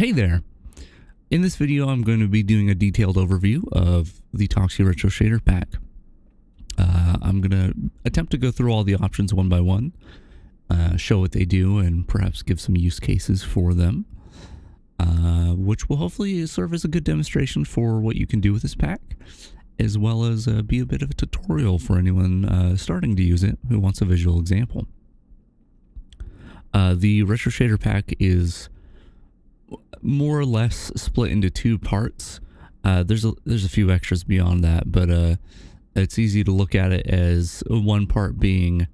Hey there! In this video, I'm going to be doing a detailed overview of the ToxiRetro shader pack. I'm going to attempt to go through all the options one by one, show what they do, and perhaps give some use cases for them, which will hopefully serve as a good demonstration for what you can do with this pack, as well as be a bit of a tutorial for anyone starting to use it who wants a visual example. The Retro Shader pack is more or less split into two parts. There's a few extras beyond that, but it's easy to look at it as one part being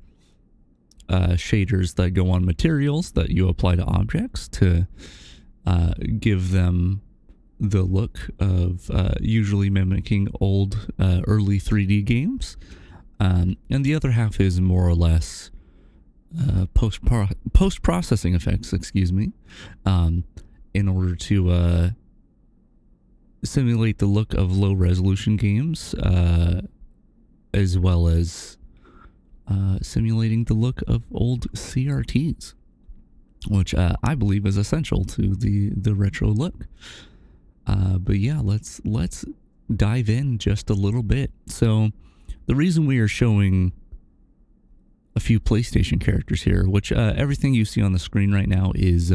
shaders that go on materials that you apply to objects to give them the look of usually mimicking old early 3D games, and the other half is more or less post-processing effects, in order to simulate the look of low-resolution games, as well as simulating the look of old CRTs, which I believe is essential to the retro look. But yeah, let's dive in just a little bit. So the reason we are showing a few PlayStation characters here, which everything you see on the screen right now is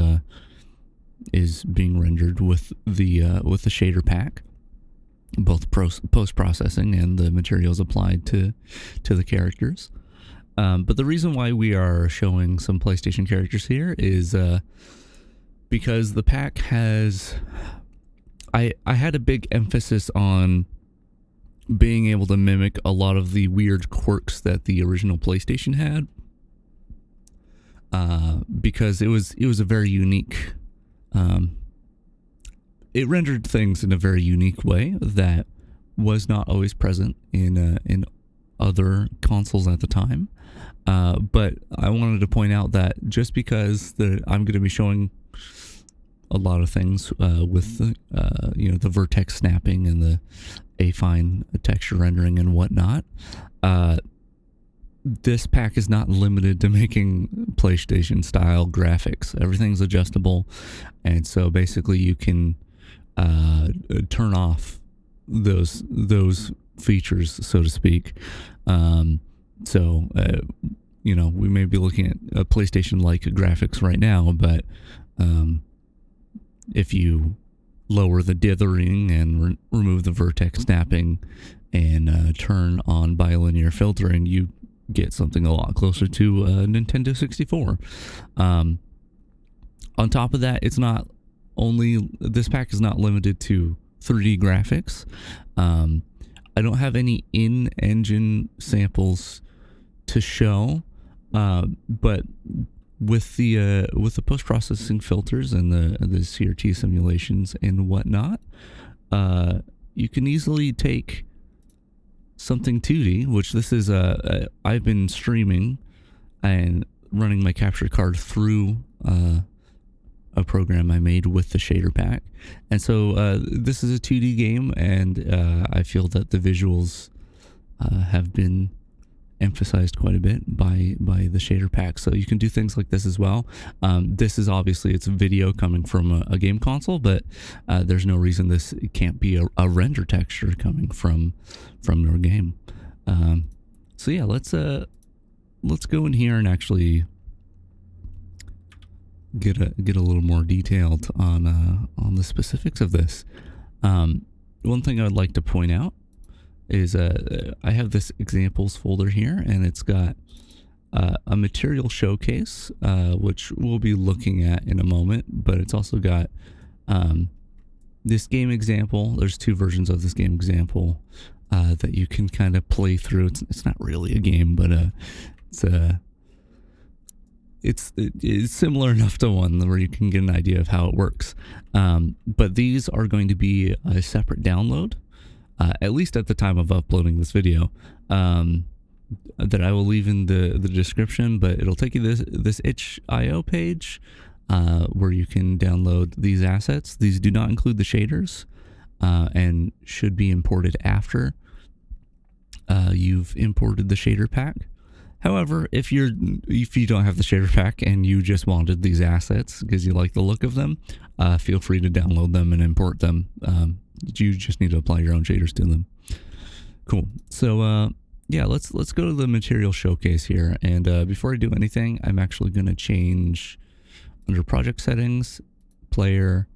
being rendered with the shader pack, both post-processing and the materials applied to the characters. But the reason why we are showing some PlayStation characters here is because the pack has... I had a big emphasis on being able to mimic a lot of the weird quirks that the original PlayStation had, because it was a very unique... it rendered things in a very unique way that was not always present in other consoles at the time. But I wanted to point out that just because I'm going to be showing a lot of things with the vertex snapping and the affine texture rendering and whatnot, this pack is not limited to making PlayStation style graphics. Everything's adjustable, and so basically you can turn off those features, so to speak. We may be looking at a PlayStation-like graphics right now, but if you lower the dithering and remove the vertex snapping and turn on bilinear filtering, you get something a lot closer to Nintendo 64. On top of that, this pack is not limited to 3D graphics. I don't have any in-engine samples to show, but with the post-processing filters and the CRT simulations and whatnot, you can easily take something 2D, which this is I've been streaming and running my capture card through a program I made with the shader pack, and so this is a 2D game, and I feel that the visuals have been emphasized quite a bit by the shader pack, so you can do things like this as well. This is obviously, it's video coming from a game console, but there's no reason this can't be a render texture coming from your game. So yeah, let's go in here and actually get a little more detailed on the specifics of this. One thing I would like to point out is I have this examples folder here, and it's got a material showcase, which we'll be looking at in a moment, but it's also got this game example. There's two versions of this game example that you can kind of play through. It's not really a game, but it's similar enough to one where you can get an idea of how it works. But these are going to be a separate download, at least at the time of uploading this video, that I will leave in the description, but it'll take you this itch.io page where you can download these assets. These do not include the shaders, and should be imported after you've imported the shader pack. However, if you don't have the shader pack and you just wanted these assets because you like the look of them, feel free to download them and import them. You just need to apply your own shaders to them. Cool. So yeah, let's go to the material showcase here. And before I do anything, I'm actually going to change under project settings, player,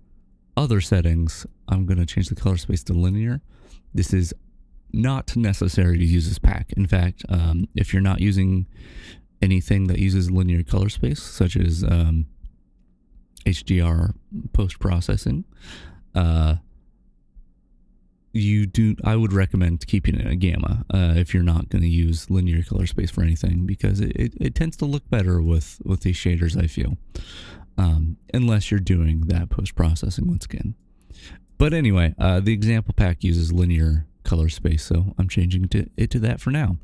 other settings. I'm going to change the color space to linear. This is not necessary to use this pack. In fact, if you're not using anything that uses linear color space, such as HDR post-processing, I would recommend keeping it a gamma if you're not going to use linear color space for anything, because it tends to look better with these shaders, I feel, unless you're doing that post-processing once again. But anyway, the example pack uses linear color space, so I'm changing it to that for now.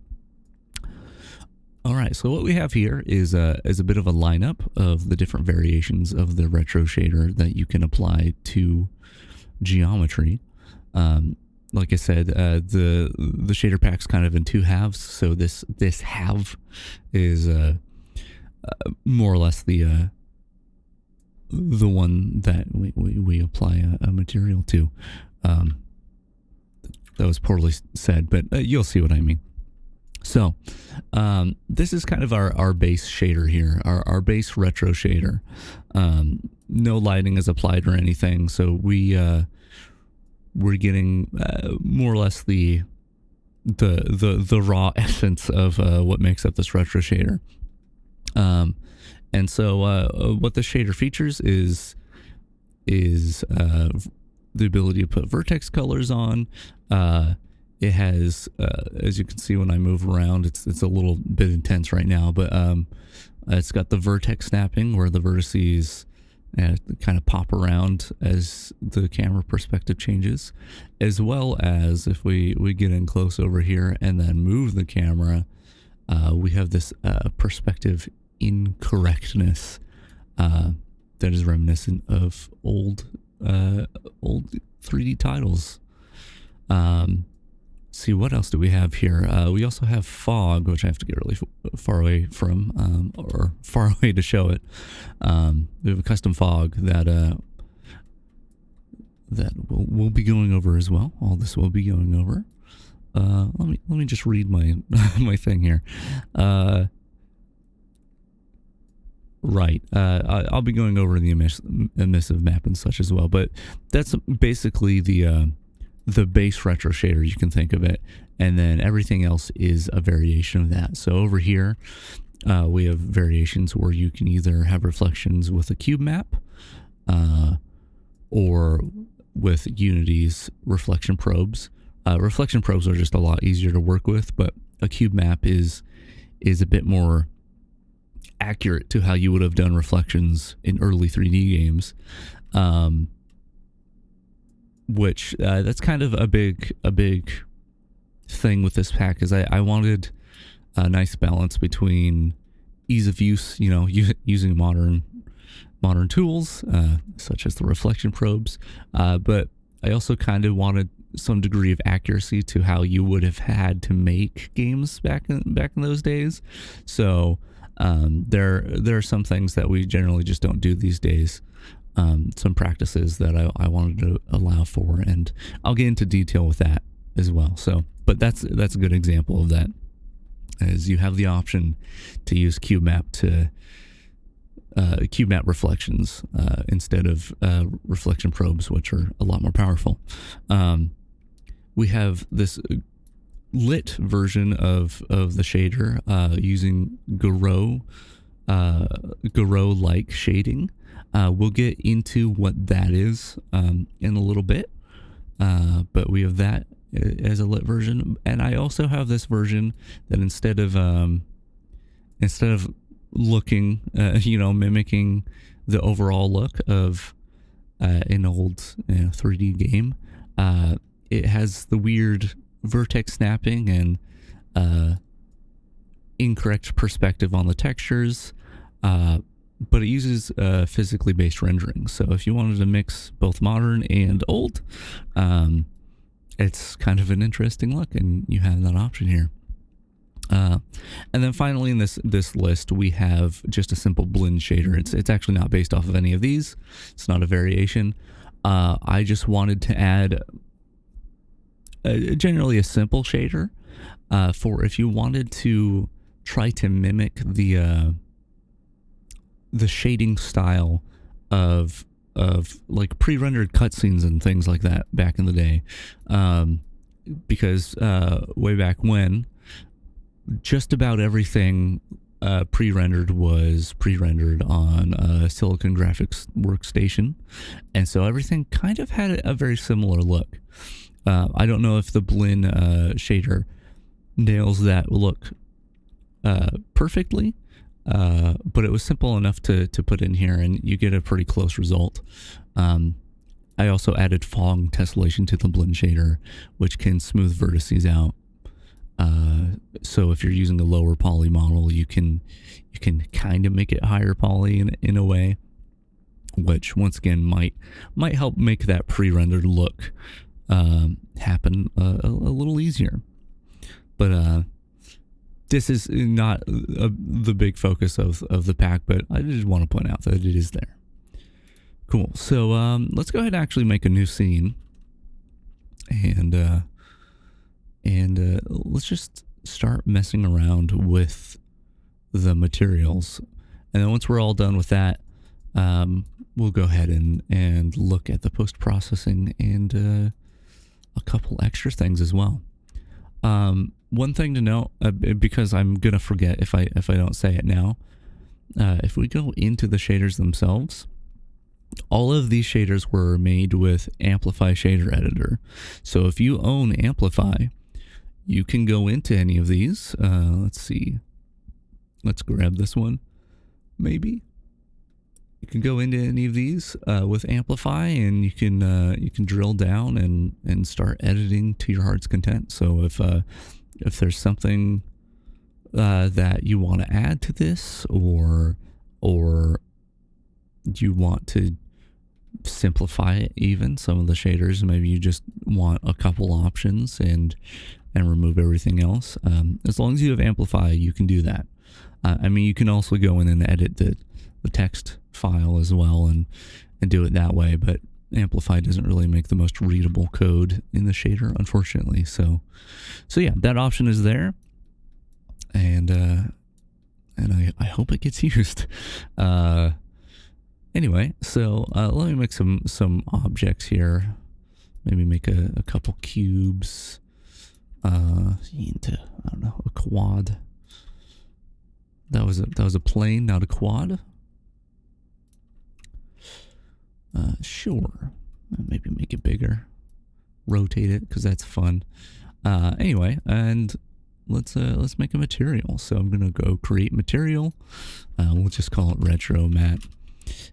All right, so what we have here is a bit of a lineup of the different variations of the retro shader that you can apply to geometry. Like I said, the shader pack's kind of in two halves. So this half is more or less the one that we apply a material to. That was poorly said, but you'll see what I mean. So this is kind of our base shader here, our base retro shader. No lighting is applied or anything, so we're getting more or less the raw essence of what makes up this retro shader. And so what the shader features is the ability to put vertex colors on. It has, as you can see when I move around, it's a little bit intense right now, but it's got the vertex snapping where the vertices kind of pop around as the camera perspective changes, as well as if we get in close over here and then move the camera, we have this perspective incorrectness that is reminiscent of old 3D titles. See, what else do we have here? We also have fog, which I have to get really far away from, or far away to show it. We have a custom fog that we'll be going over as well. All this will be going over. Let me just read my my thing here. Right. I'll be going over the emissive map and such as well, but that's basically the base retro shader, you can think of it, and then everything else is a variation of that. So over here we have variations where you can either have reflections with a cube map or with Unity's reflection probes. Reflection probes are just a lot easier to work with, but a cube map is a bit more accurate to how you would have done reflections in early 3D games. Which that's kind of a big thing with this pack, is I wanted a nice balance between ease of use, using modern tools such as the reflection probes, but I also kind of wanted some degree of accuracy to how you would have had to make games back in those days. So there are some things that we generally just don't do these days. Some practices that I wanted to allow for, and I'll get into detail with that as well. So, but that's a good example of that, as you have the option to use cube map reflections instead of reflection probes, which are a lot more powerful. We have this lit version of the shader using Garou-like shading. We'll get into what that is in a little bit, but we have that as a lit version, and I also have this version that instead of looking, mimicking the overall look of an old 3D game, it has the weird vertex snapping and incorrect perspective on the textures. But it uses physically based rendering. So if you wanted to mix both modern and old, it's kind of an interesting look, and you have that option here. And then finally in this list, we have just a simple blend shader. It's actually not based off of any of these. It's not a variation. I just wanted to add generally a simple shader for if you wanted to try to mimic the shading style of like pre-rendered cutscenes and things like that back in the day. Because way back when, just about everything pre-rendered was pre-rendered on a Silicon Graphics workstation, and so everything kind of had a very similar look. I don't know if the blend shader nails that look perfectly, but it was simple enough to put in here, and you get a pretty close result. I also added fog tessellation to the blend shader, which can smooth vertices out. So if you're using a lower poly model, you can kind of make it higher poly in a way, which once again might help make that pre-rendered look happen a little easier. But this is not the big focus of the pack, but I just want to point out that it is there. Cool. So let's go ahead and actually make a new scene, and let's just start messing around with the materials. And then once we're all done with that, we'll go ahead and look at the post-processing and a couple extra things as well. One thing to note, because I'm going to forget if I don't say it now, if we go into the shaders themselves, all of these shaders were made with Amplify Shader Editor. So if you own Amplify, you can go into any of these. Let's see. Let's grab this one. Maybe you can go into any of these with Amplify, and you can drill down and start editing to your heart's content. So if there's something that you want to add to this, or you want to simplify it, even some of the shaders, maybe you just want a couple options and remove everything else. As long as you have Amplify, you can do that. I mean, you can also go in and edit the text file as well and do it that way, but Amplify doesn't really make the most readable code in the shader, unfortunately. So yeah, that option is there, and I hope it gets used. Anyway, so let me make some objects here. Maybe make a couple cubes into, I don't know, a quad. That was a plane, not a quad. Sure. Maybe make it bigger. Rotate it, because that's fun. Anyway, and let's make a material. So I'm gonna go create material. We'll just call it retro mat.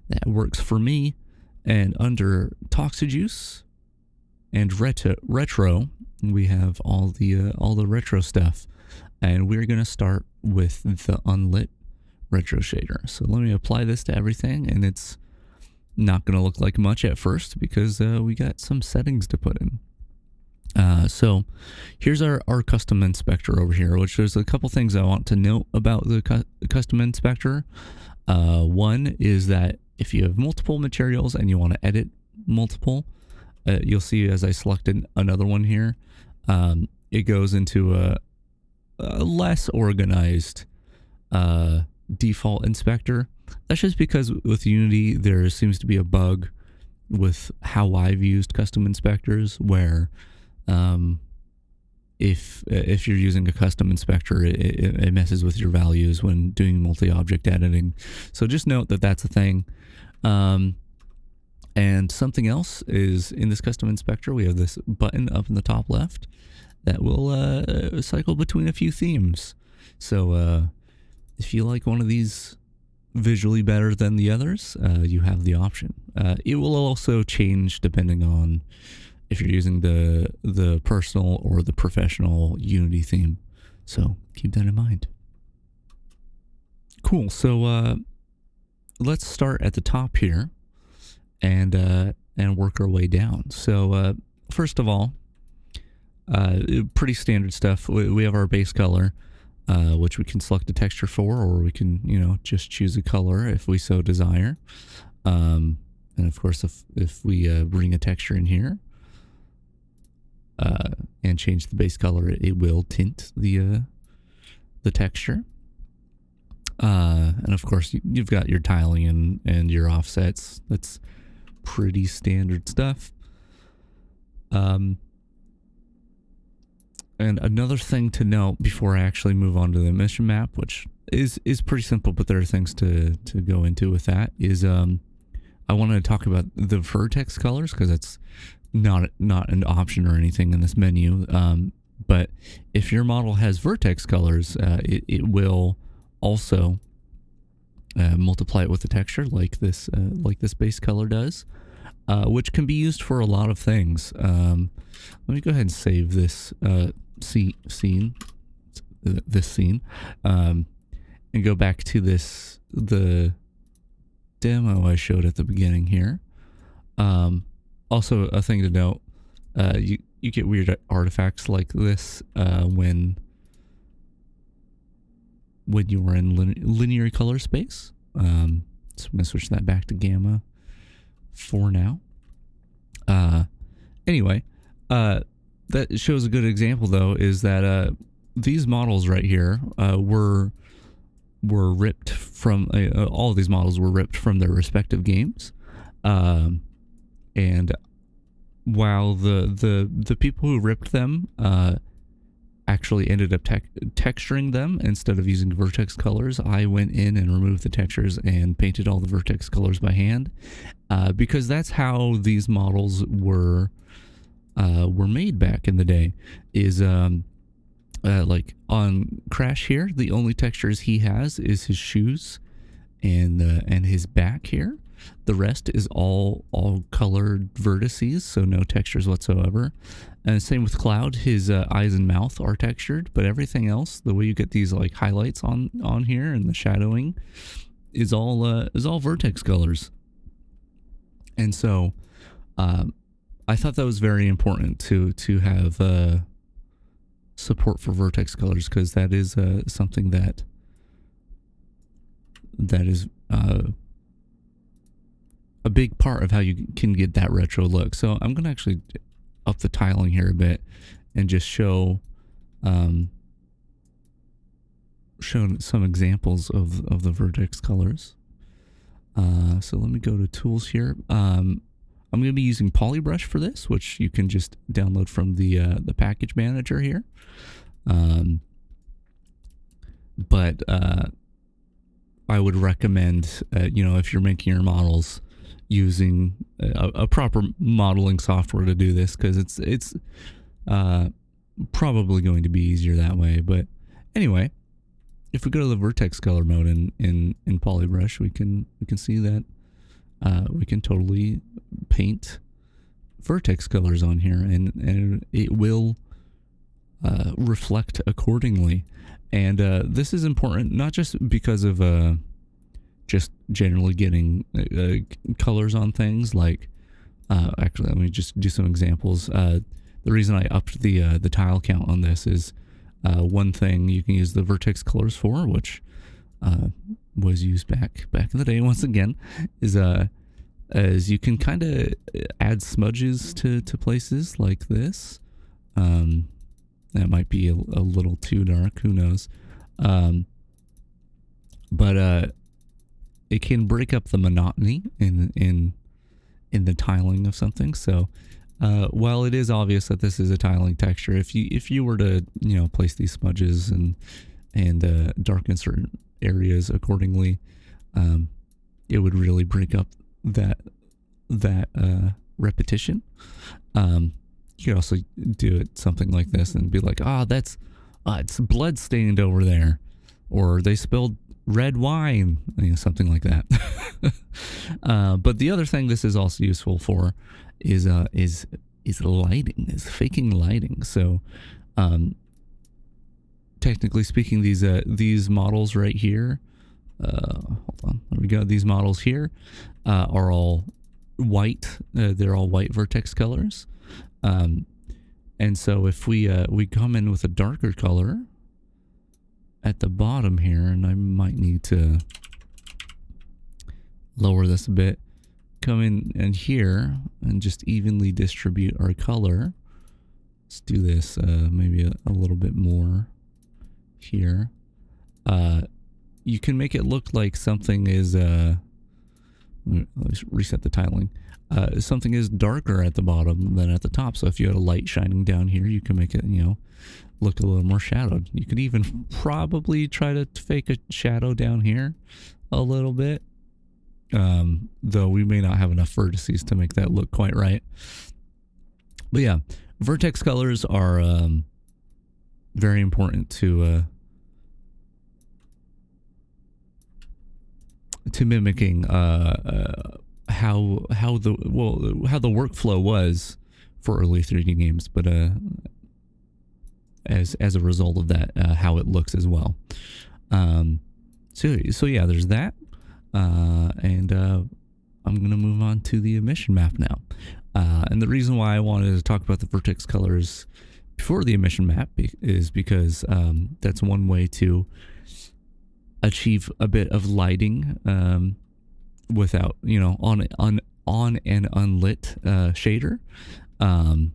That works for me. And under ToxiJuice and retro, we have all the retro stuff, and we're gonna start with the unlit retro shader. So let me apply this to everything, and it's not gonna look like much at first because we got some settings to put in. So here's our custom inspector over here, which there's a couple things I want to note about the custom inspector. One is that if you have multiple materials and you want to edit multiple, you'll see as I selected another one here, it goes into a less organized default inspector. That's just because with Unity there seems to be a bug with how I've used custom inspectors, where if you're using a custom inspector, it messes with your values when doing multi-object editing. So just note that that's a thing. And something else is, in this custom inspector, we have this button up in the top left that will cycle between a few themes. So if you like one of these visually better than the others, you have the option. It will also change depending on if you're using the personal or the professional Unity theme. So keep that in mind. Cool. So let's start at the top here and work our way down. So first of all, pretty standard stuff. We have our base color. which we can select a texture for, or we can, just choose a color if we so desire. And of course, if we bring a texture in here and change the base color, it will tint the texture. And of course, you've got your tiling and your offsets. That's pretty standard stuff. And another thing to note before I actually move on to the emission map, which is pretty simple, but there are things to go into with that, is I wanted to talk about the vertex colors, because it's not an option or anything in this menu. But if your model has vertex colors, it will also multiply it with the texture like this base color does, which can be used for a lot of things. Let me go ahead and save this scene, and go back to the demo I showed at the beginning here. Also, a thing to note, you get weird artifacts like this when you are in linear color space. So I'm going to switch that back to gamma for now. Anyway, that shows a good example, though, is that these models right here were ripped from all of these models were ripped from their respective games, and while the people who ripped them actually ended up texturing them instead of using vertex colors, I went in and removed the textures and painted all the vertex colors by hand, because that's how these models were made back in the day. Is like on Crash here, the only textures he has is his shoes and his back here. The rest is all colored vertices, so no textures whatsoever. And same with Cloud, his eyes and mouth are textured, but everything else, the way you get these like highlights on here and the shadowing, is all vertex colors. And so I thought that was very important to have support for vertex colors, because that is something that is a big part of how you can get that retro look. So I'm going to actually up the tiling here a bit and just show some examples of the vertex colors. So let me go to tools here. I'm going to be using Polybrush for this, which you can just download from the package manager here. But I would recommend, if you're making your models, using a proper modeling software to do this, because it's probably going to be easier that way. But anyway, if we go to the vertex color mode in Polybrush, we can see that we can totally paint vertex colors on here, and it will reflect accordingly. And this is important not just because of just generally getting colors on things. Like actually, let me just do some examples. The reason I upped the tile count on this is one thing you can use the vertex colors for, which was used back in the day once again, is as you can kind of add smudges to places like this. That might be a little too dark, who knows. But it can break up the monotony in the tiling of something. So while it is obvious that this is a tiling texture, if you were to place these smudges and darken certain areas accordingly, it would really break up that repetition. You could also do it something like this and be like, it's blood stained over there, or they spilled red wine, something like that. But the other thing this is also useful for is lighting, is faking lighting. So technically speaking, these models right here, hold on, there we go. These models here are all white. They're all white vertex colors. And so if we come in with a darker color, at the bottom here, and I might need to lower this a bit, come in and here and just evenly distribute our color. Let's do this maybe a little bit more here. You can make it look like something is let's reset the tiling. Something is darker at the bottom than at the top. So if you had a light shining down here, you can make it, you know, look a little more shadowed. You could even probably try to fake a shadow down here a little bit. Though we may not have enough vertices to make that look quite right. But yeah, vertex colors are very important to mimicking how the workflow was for early 3D games, but as a result of that, how it looks as well. So yeah, there's that. And I'm going to move on to the emission map now. And the reason why I wanted to talk about the vertex colors before the emission map is because that's one way to achieve a bit of lighting without, you know, on an unlit shader. And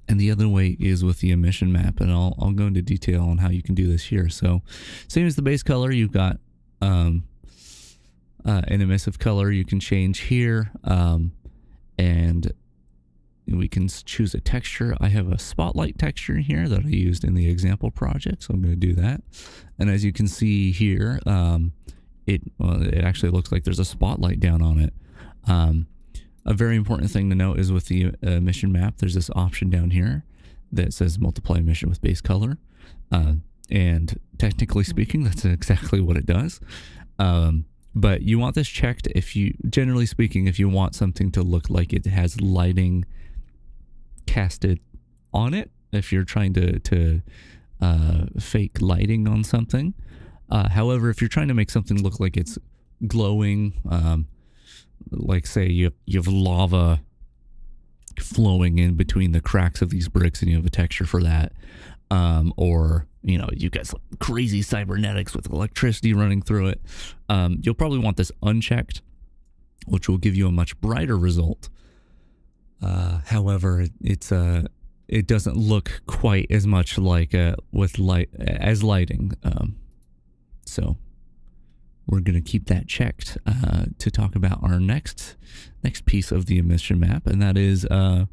the other way is with the emission map, and I'll go into detail on how you can do this here. So same as the base color, you've got an emissive color you can change here, and we can choose a texture. I have a spotlight texture here that I used in the example project, so I'm going to do that. And as you can see here, it actually looks like there's a spotlight down on it. A very important thing to note is with the emission map, there's this option down here that says multiply emission with base color. And technically speaking, that's exactly what it does. But you want this checked generally speaking, if you want something to look like it has lighting casted on it, if you're trying to fake lighting on something. However, if you're trying to make something look like it's glowing, like say you have lava flowing in between the cracks of these bricks and you have a texture for that, or you know, you got some crazy cybernetics with electricity running through it, you'll probably want this unchecked, which will give you a much brighter result. However, it doesn't look quite as much like with lighting. So we're going to keep that checked to talk about our next piece of the emission map, and that is the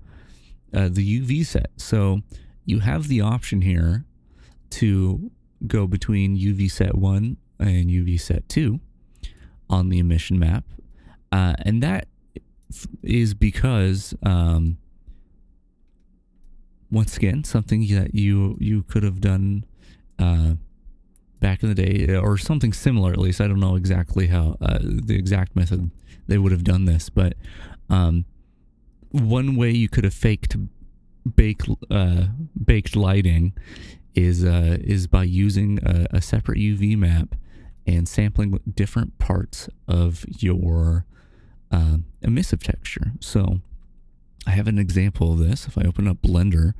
UV set. So you have the option here to go between UV set 1 and UV set 2 on the emission map, and that is because once again, something that you could have done back in the day, or something similar at least. I don't know exactly how the exact method they would have done this, but one way you could have faked baked lighting is by using a separate UV map and sampling different parts of your emissive texture. So I have an example of this. If I open up Blender,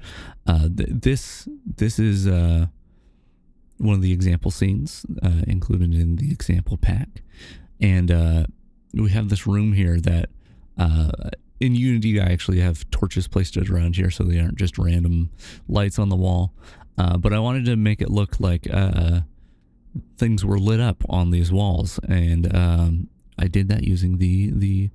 this is one of the example scenes included in the example pack, and we have this room here that in Unity I actually have torches placed around here so they aren't just random lights on the wall, but I wanted to make it look like things were lit up on these walls, and I did that using the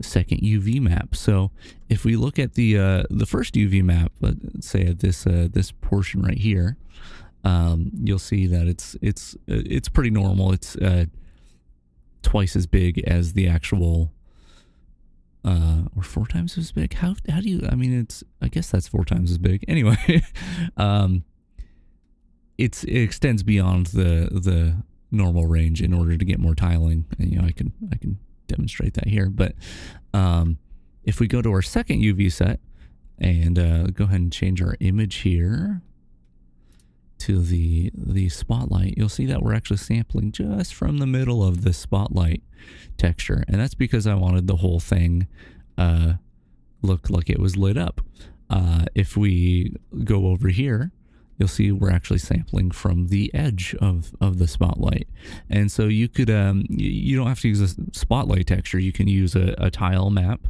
second UV map. So if we look at the first UV map, let's say at this portion right here, you'll see that it's pretty normal. It's twice as big as the actual, or 4 times as big. How do you? I mean, I guess that's 4 times as big. Anyway, it extends beyond the normal range in order to get more tiling, and you know I can demonstrate that here. But if we go to our second UV set and go ahead and change our image here to the spotlight, you'll see that we're actually sampling just from the middle of the spotlight texture, and that's because I wanted the whole thing look like it was lit up. If we go over here you'll see we're actually sampling from the edge of the spotlight. And so you could, you don't have to use a spotlight texture. You can use a tile map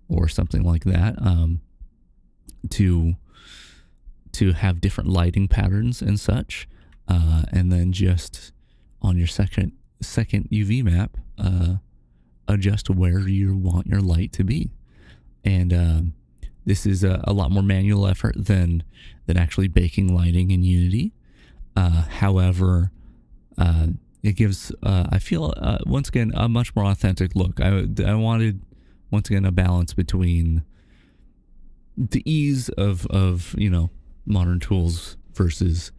or something like that to have different lighting patterns and such. And then just on your second UV map, adjust where you want your light to be. And this is a lot more manual effort than actually baking lighting in Unity. However, it gives, I feel, once again, a much more authentic look. I wanted, once again, a balance between the ease of modern tools versus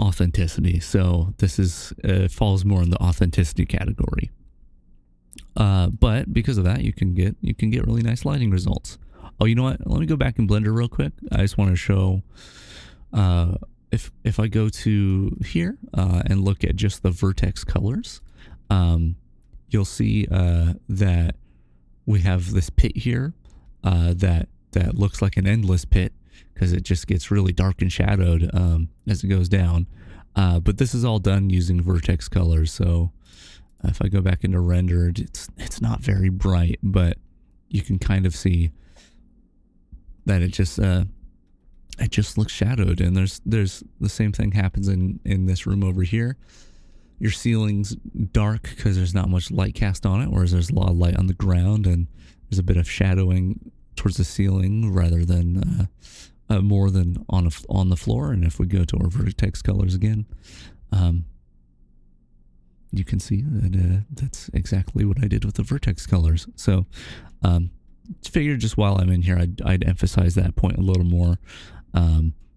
authenticity. So this is falls more in the authenticity category. But because of that, you can get really nice lighting results. Oh, you know what? Let me go back in Blender real quick. I just want to show if I go to here and look at just the vertex colors, you'll see that we have this pit here that looks like an endless pit because it just gets really dark and shadowed as it goes down. But this is all done using vertex colors. So if I go back into rendered, it's not very bright, but you can kind of see that it just looks shadowed. And there's the same thing happens in this room over here. Your ceiling's dark because there's not much light cast on it, whereas there's a lot of light on the ground, and there's a bit of shadowing towards the ceiling rather than more than on the floor. And if we go to our vertex colors again, you can see that that's exactly what I did with the vertex colors. So figured just while I'm in here, I'd emphasize that point a little more.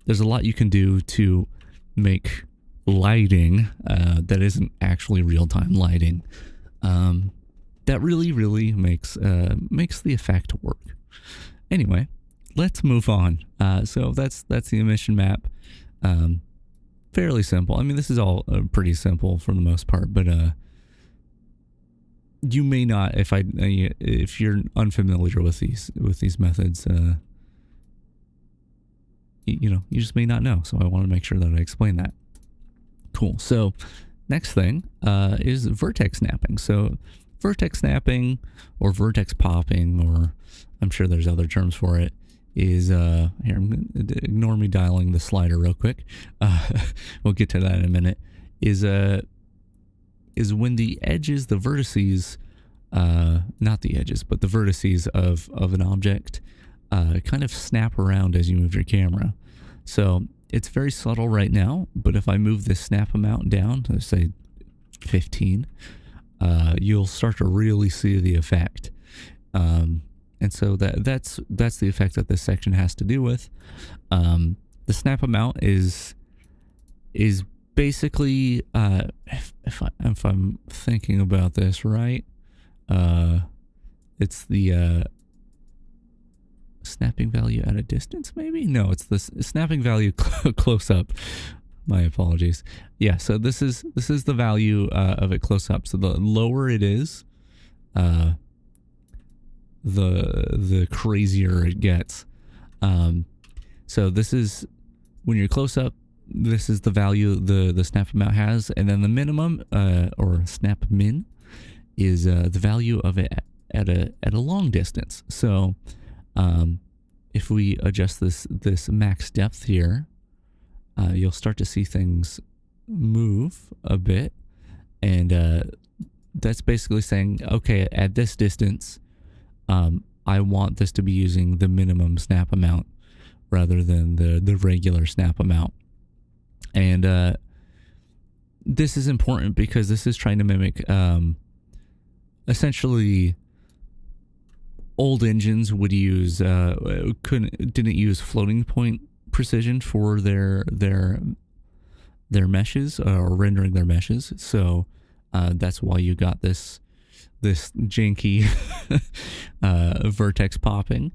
There's a lot you can do to make lighting that isn't actually real-time lighting that really makes the effect work. Anyway, let's move on. So that's the emission map. Fairly simple. I mean, this is all pretty simple for the most part, but you may not, if you're unfamiliar with these methods, you just may not know. So I want to make sure that I explain that. Cool. So next thing is vertex snapping. So vertex snapping or vertex popping, or I'm sure there's other terms for it, is here, ignore me dialing the slider real quick. We'll get to that in a minute. Is when the edges, the vertices, not the edges, but the vertices of an object kind of snap around as you move your camera. So it's very subtle right now, but if I move this snap amount down to say 15, you'll start to really see the effect. And so that's the effect that this section has to do with. The snap amount is basically, if I'm thinking about this right, it's the snapping value at a distance, maybe? No, it's the snapping value close up. My apologies. Yeah, so this is the value of it close up. So the lower it is, the crazier it gets. So this is when you're close up, this is the value the snap amount has, and then the minimum or snap min is the value of it at a long distance. So if we adjust this max depth here, you'll start to see things move a bit, and that's basically saying, okay, at this distance, I want this to be using the minimum snap amount rather than the regular snap amount. And this is important because this is trying to mimic essentially old engines would use didn't use floating point precision for their meshes or rendering their meshes. So that's why you got this janky vertex popping,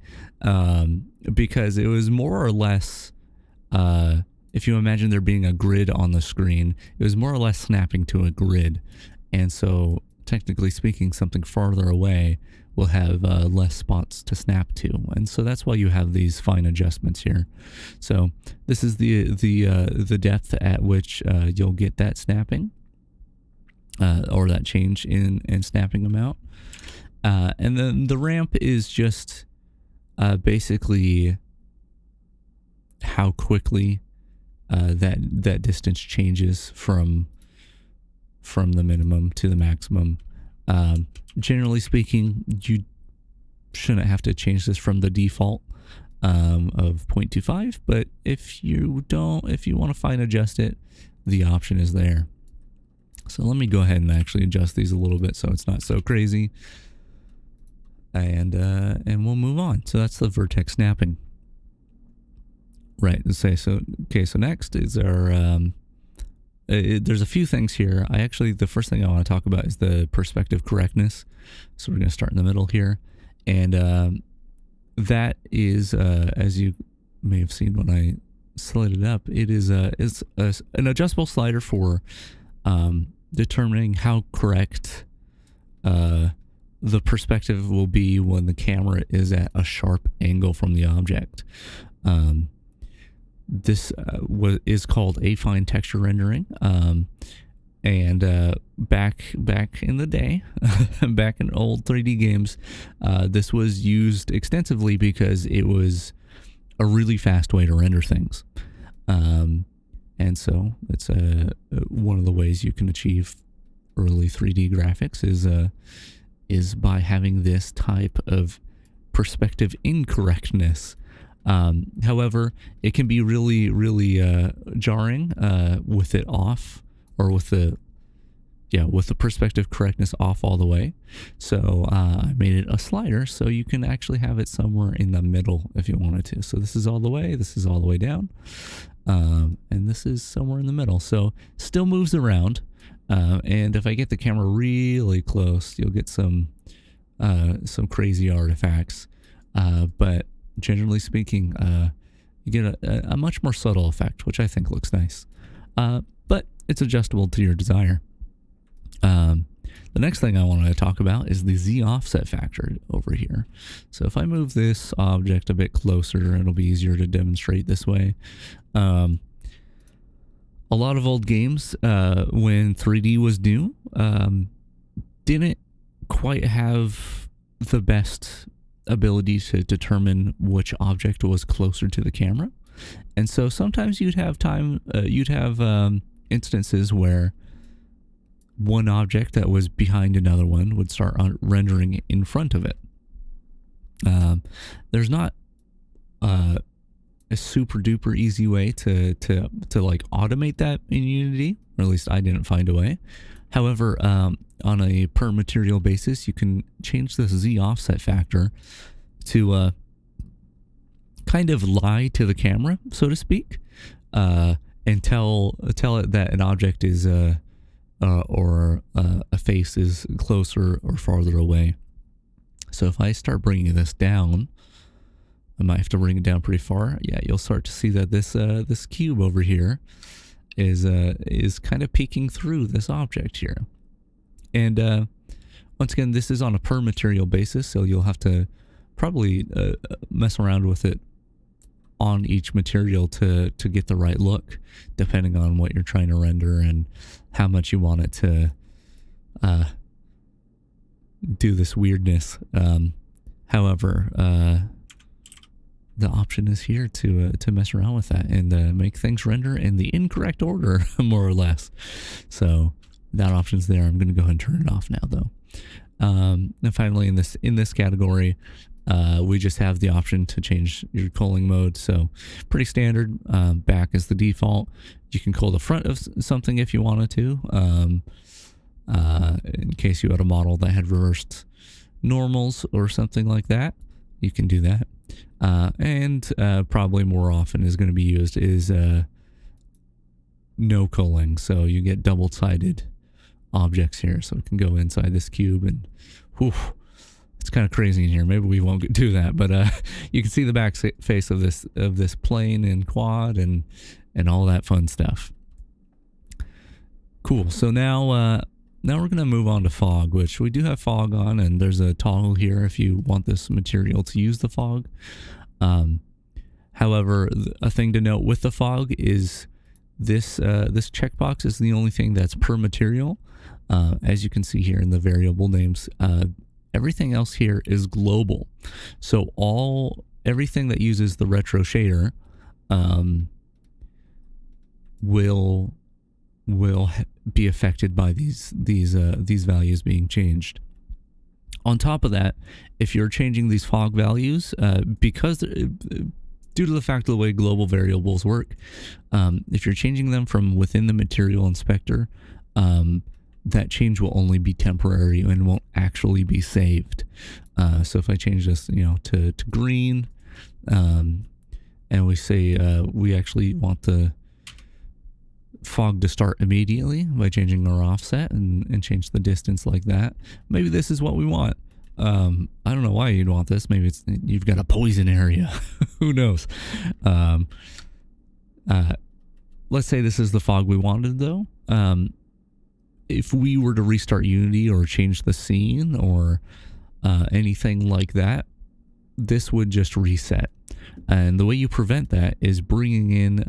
because it was more or less, if you imagine there being a grid on the screen, it was more or less snapping to a grid. And so technically speaking, something farther away will have less spots to snap to, and so that's why you have these fine adjustments here. So this is the depth at which you'll get that snapping, or that change in snapping amount, and then the ramp is just basically how quickly that distance changes from the minimum to the maximum. Generally speaking, you shouldn't have to change this from the default of 0.25, but if you want to fine adjust it, the option is there. So let me go ahead and actually adjust these a little bit so it's not so crazy, and we'll move on. So that's the vertex snapping. Right. So next is our there's a few things here. The first thing I want to talk about is the perspective correctness. So we're going to start in the middle here. And that is, as you may have seen when I slid it up, it is an adjustable slider for determining how correct the perspective will be when the camera is at a sharp angle from the object. This is called affine texture rendering, and back in the day, back in old 3D games, this was used extensively because it was a really fast way to render things, and so it's one of the ways you can achieve early 3D graphics is by having this type of perspective incorrectness. However, it can be really, really jarring with it off, or with the perspective correctness off all the way. So I made it a slider so you can actually have it somewhere in the middle if you wanted to. So this is all the way, this is all the way down, and this is somewhere in the middle. So still moves around, and if I get the camera really close, you'll get some crazy artifacts, but generally speaking, you get a much more subtle effect, which I think looks nice. But it's adjustable to your desire. The next thing I wanted to talk about is the Z offset factor over here. So if I move this object a bit closer, it'll be easier to demonstrate this way. A lot of old games, when 3D was new, didn't quite have the best ability to determine which object was closer to the camera, and so sometimes you'd have instances where one object that was behind another one would start rendering in front of it. There's not a super duper easy way to like automate that in Unity, or at least I didn't find a way. However, on a per material basis, you can change this Z offset factor to kind of lie to the camera, so to speak, and tell it that an object is or a face is closer or farther away. So if I start bringing this down, I might have to bring it down pretty far. Yeah, you'll start to see that this cube over here is kind of peeking through this object here. And once again, this is on a per material basis, so you'll have to probably mess around with it on each material to get the right look, depending on what you're trying to render and how much you want it to do this weirdness. However, the option is here to mess around with that and make things render in the incorrect order, more or less. So that option's there. I'm going to go ahead and turn it off now, though. And finally, in this category, we just have the option to change your culling mode. So pretty standard. Back is the default. You can cull the front of something if you wanted to, in case you had a model that had reversed normals or something like that. You can do that. And probably more often is going to be used is no culling. So you get double-sided objects here. So it can go inside this cube, and whew, it's kind of crazy in here. Maybe we won't do that, but you can see the back face of this plane and quad and all that fun stuff. Cool. So now Now we're going to move on to fog, which we do have fog on, and there's a toggle here if you want this material to use the fog. However, a thing to note with the fog is this checkbox is the only thing that's per material. As you can see here in the variable names, everything else here is global. So everything that uses the retro shader will be affected by these values being changed. On top of that, if you're changing these fog values, because due to the fact of the way global variables work, if you're changing them from within the material inspector, that change will only be temporary and won't actually be saved. So if I change this, to green, and we say we actually want the fog to start immediately by changing our offset and change the distance like that. Maybe this is what we want. I don't know why you'd want this. Maybe you've got a poison area. Who knows? Let's say this is the fog we wanted though. If we were to restart Unity or change the scene or anything like that, this would just reset. And the way you prevent that is bringing in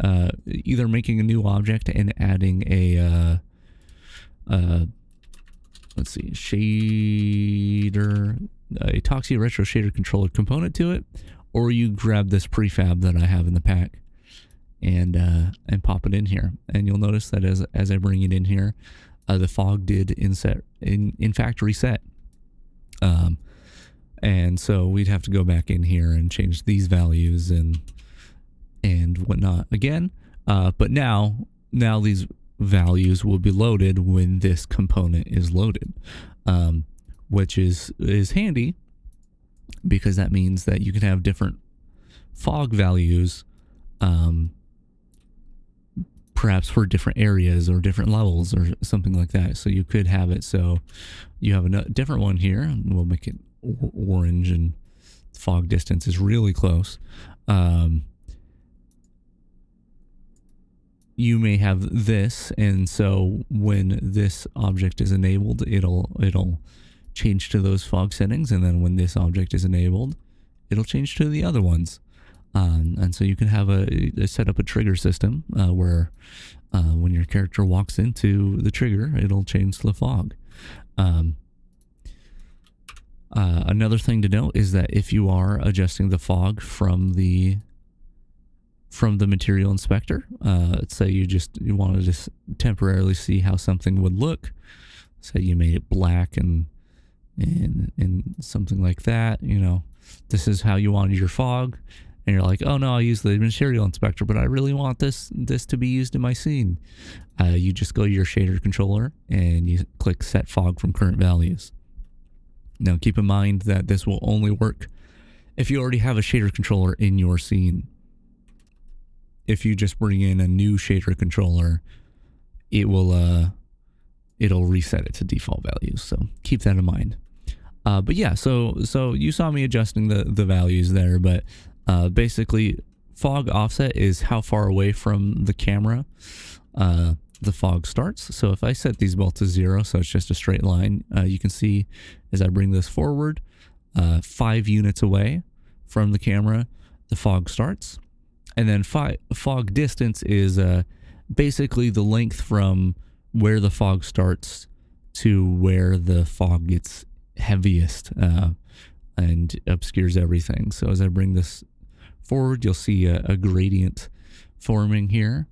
either making a new object and adding a let's see, shader, a ToxiRetro shader controller component to it, or you grab this prefab that I have in the pack and pop it in here. And you'll notice that as I bring it in here, the fog did in fact reset. And so we'd have to go back in here and change these values and whatnot again. But now these values will be loaded when this component is loaded, which is handy because that means that you can have different fog values, perhaps for different areas or different levels or something like that. So you could have it so you have a different one here, and we'll make it orange and fog distance is really close. You may have this, and so when this object is enabled, it'll change to those fog settings, and then when this object is enabled, it'll change to the other ones. And so you can have set up a trigger system where when your character walks into the trigger, it'll change to the fog. Another thing to note is that if you are adjusting the fog from the material inspector, let's say you want to just temporarily see how something would look. Say you made it black and something like that. This is how you wanted your fog, and you're like, oh no, I'll use the material inspector, but I really want this to be used in my scene. You just go to your shader controller and you click set fog from current values. Now keep in mind that this will only work if you already have a shader controller in your scene. If you just bring in a new shader controller, it'll reset it to default values. So keep that in mind. But yeah, so you saw me adjusting the values there, but basically fog offset is how far away from the camera the fog starts. So if I set these both to 0, so it's just a straight line, you can see as I bring this forward, 5 units away from the camera, the fog starts. And then fog distance is basically the length from where the fog starts to where the fog gets heaviest and obscures everything. So as I bring this forward, you'll see a gradient forming here,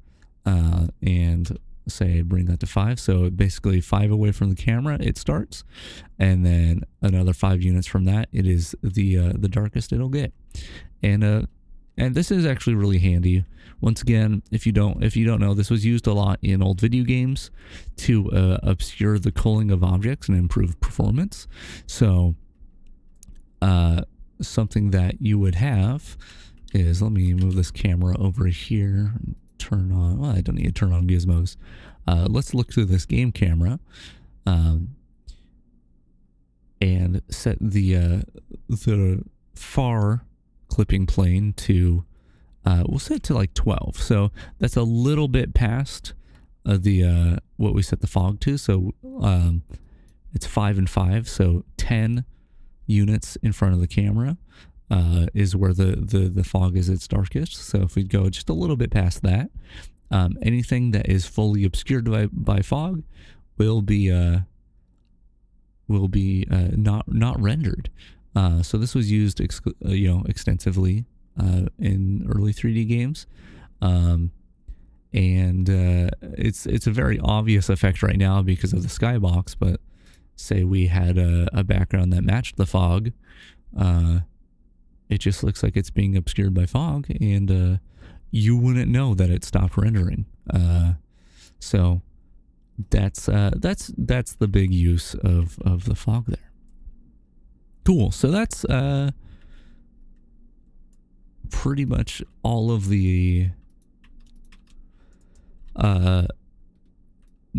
and say bring that to 5. So basically 5 away from the camera it starts, and then another 5 units from that it is the darkest it'll get. And this is actually really handy. Once again, if you don't know, this was used a lot in old video games to obscure the culling of objects and improve performance. So something that you would have is, let me move this camera over here and turn on, well, I don't need to turn on gizmos. Let's look through this game camera and set the far clipping plane to we'll set it to like 12. So that's a little bit past the what we set the fog to. So it's 5 and 5, so 10 units in front of the camera is where the fog is its darkest. So if we go just a little bit past that, anything that is fully obscured by fog will be not rendered. So this was used extensively in early 3D games, and it's a very obvious effect right now because of the skybox. But say we had a background that matched the fog, it just looks like it's being obscured by fog, and you wouldn't know that it stopped rendering. So that's the big use of the fog there. Cool. So that's pretty much all of the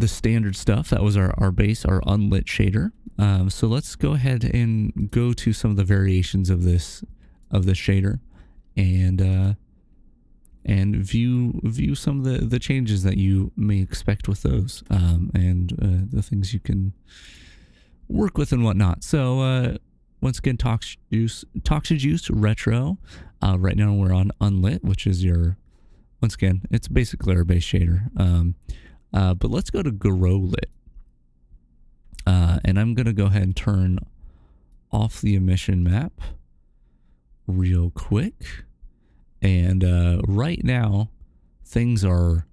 standard stuff. That was our base, our unlit shader. So let's go ahead and go to some of the variations of this shader, and view some of the changes that you may expect with those, and the things you can work with and whatnot. So once again, ToxiRetro. Right now we're on unlit, which is once again, it's basically our base shader. But let's go to grow lit. And I'm going to go ahead and turn off the emission map real quick. And right now, things are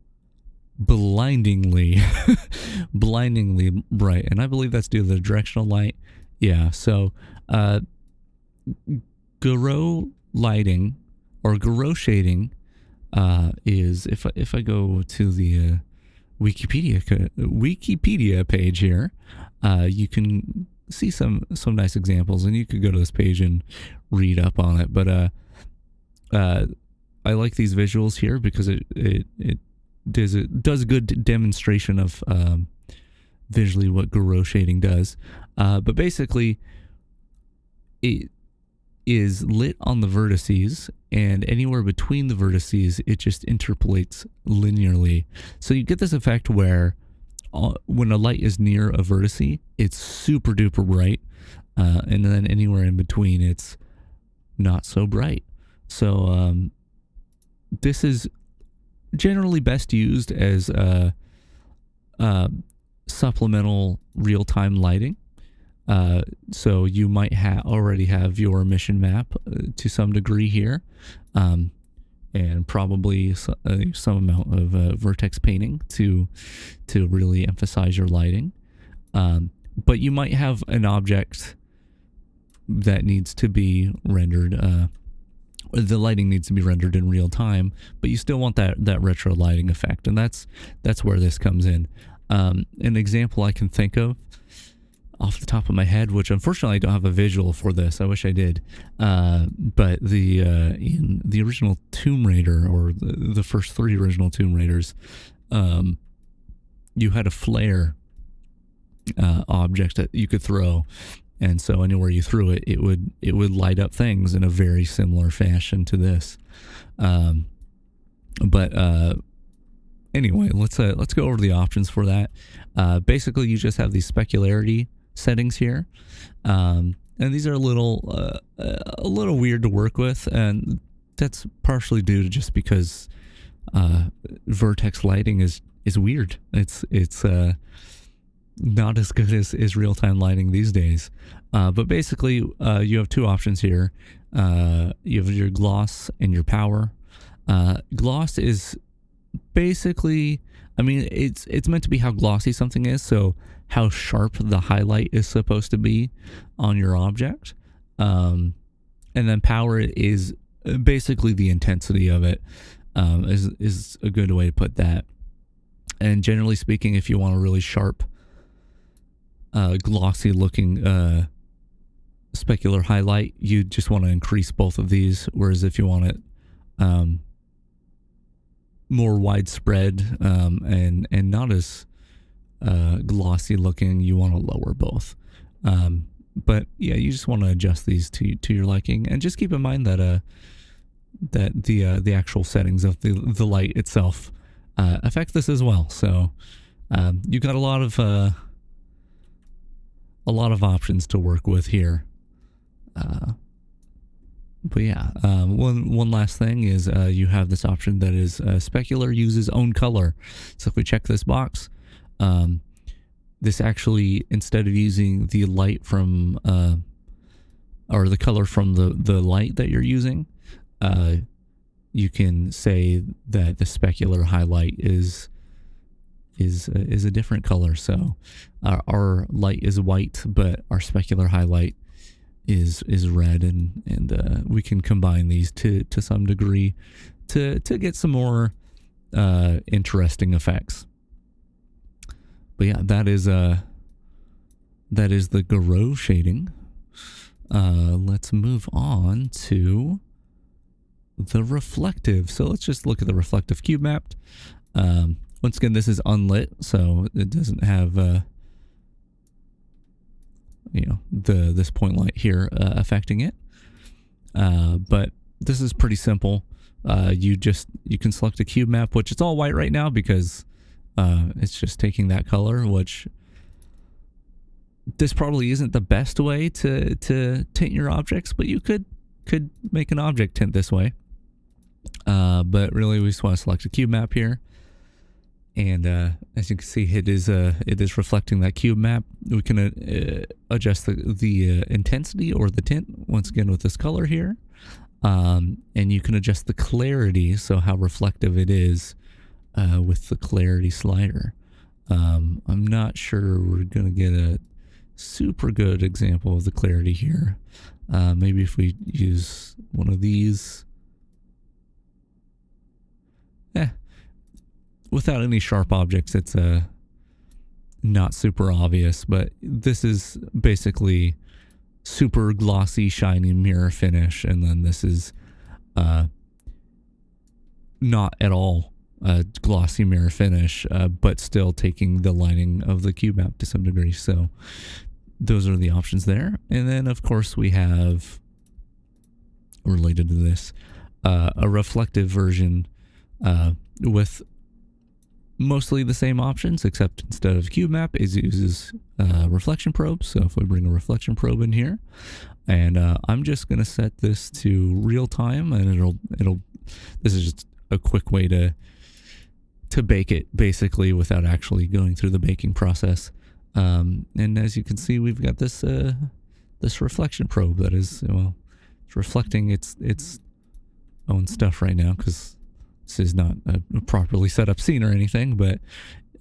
blindingly bright. And I believe that's due to the directional light. Yeah, so grow lighting or grow shading is, if I go to the Wikipedia page here, you can see some nice examples, and you could go to this page and read up on it. But I like these visuals here because it does a good demonstration of visually what grow shading does. But basically, it is lit on the vertices, and anywhere between the vertices, it just interpolates linearly. So you get this effect where when a light is near a vertice, it's super duper bright, and then anywhere in between, it's not so bright. So this is generally best used as supplemental real-time lighting. So you might already have your emission map to some degree here, and probably some amount of Vertex painting to really emphasize your lighting. But you might have an object that needs to be rendered. The lighting needs to be rendered in real time, but you still want that retro lighting effect, and that's where this comes in. An example I can think of off the top of my head, which unfortunately I don't have a visual for this. I wish I did. But in the original Tomb Raider, or the first 3 original Tomb Raiders, you had a flare object that you could throw, and so anywhere you threw it, it would light up things in a very similar fashion to this. But anyway, let's go over the options for that. Basically, you just have these specularity settings here, and these are a little weird to work with, and that's partially due to just because Vertex lighting is weird. It's not as good as real-time lighting these days. But basically, you have 2 options here. You have your gloss and your power. Gloss is basically, I mean, it's meant to be how glossy something is, so how sharp the highlight is supposed to be on your object. And then power is basically the intensity of it, is a good way to put that. And generally speaking, if you want a really sharp, glossy looking specular highlight, you just want to increase both of these. Whereas if you want it more widespread and not as glossy looking, you want to lower both. But yeah, you just want to adjust these to your liking, and just keep in mind that the actual settings of the light itself affect this as well. So You got a lot of options to work with here. But yeah, one last thing is you have this option that is specular uses own color. So if we check this box, this actually, instead of using the light from or the color from the light that you're using, you can say that the specular highlight is a different color. So our light is white, but our specular highlight is red, and we can combine these to some degree to get some more interesting effects. But yeah, that is the Garou shading. Let's move on to the reflective. So let's just look at the reflective cube map. Once again, this is unlit, so it doesn't have this point light here affecting it. But this is pretty simple. You can select a cube map, which it's all white right now because it's just taking that color, which this probably isn't the best way to tint your objects, but you could make an object tint this way. But really we just want to select a cube map here. And as you can see, it is reflecting that cube map. We can adjust the intensity or the tint once again with this color here, and you can adjust the clarity, so how reflective it is with the clarity slider. I'm not sure we're gonna get a super good example of the clarity here. Maybe if we use one of these. Without any sharp objects, it's not super obvious, but this is basically super glossy, shiny mirror finish, and then this is not at all a glossy mirror finish, but still taking the lining of the cube map to some degree. So those are the options there. And then, of course, we have, related to this, a reflective version with mostly the same options, except instead of cube map, it uses reflection probes. So if we bring a reflection probe in here, and I'm just gonna set this to real time, and this is just a quick way to bake it basically without actually going through the baking process. And as you can see, we've got this reflection probe that is, it's reflecting its own stuff right now, because this is not a properly set up scene or anything, but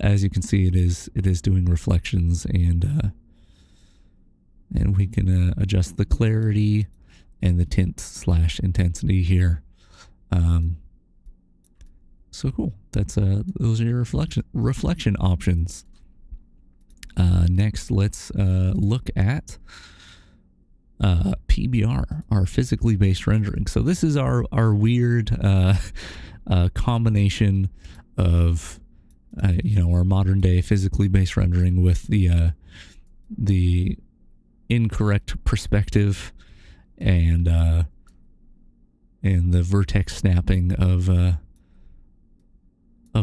as you can see, it is doing reflections, and we can adjust the clarity and the tint / intensity here. So cool. That's those are your reflection options. Next, let's look at PBR, our physically based rendering. So this is our weird combination of our modern day physically based rendering with the incorrect perspective and the vertex snapping of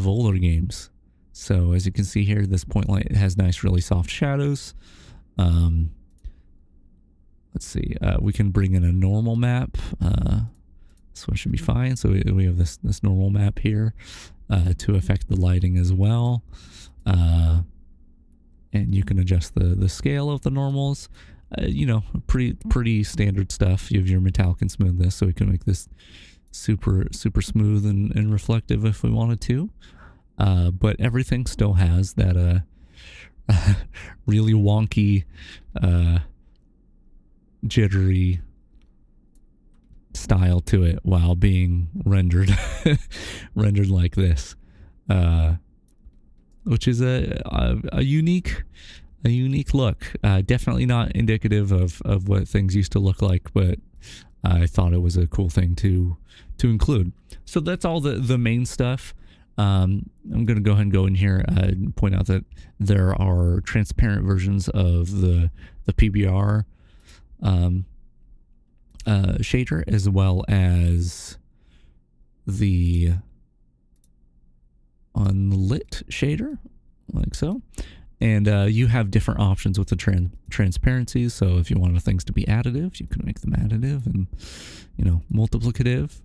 older games. So as you can see here, this point light has nice, really soft shadows. Let's see, we can bring in a normal map. This one should be fine. So we have this normal map here to affect the lighting as well. And you can adjust the scale of the normals. Pretty standard stuff. You have your metallic and smoothness, so we can make this super smooth and reflective if we wanted to. But everything still has that really wonky, jittery style to it while being rendered like this, which is a unique look. Definitely not indicative of what things used to look like, but I thought it was a cool thing to include. So that's all the main stuff. I'm going to go ahead and go in here and point out that there are transparent versions of the PBR shader, as well as the unlit shader, like so. And you have different options with the transparencies. So if you wanted things to be additive, you can make them additive, and multiplicative.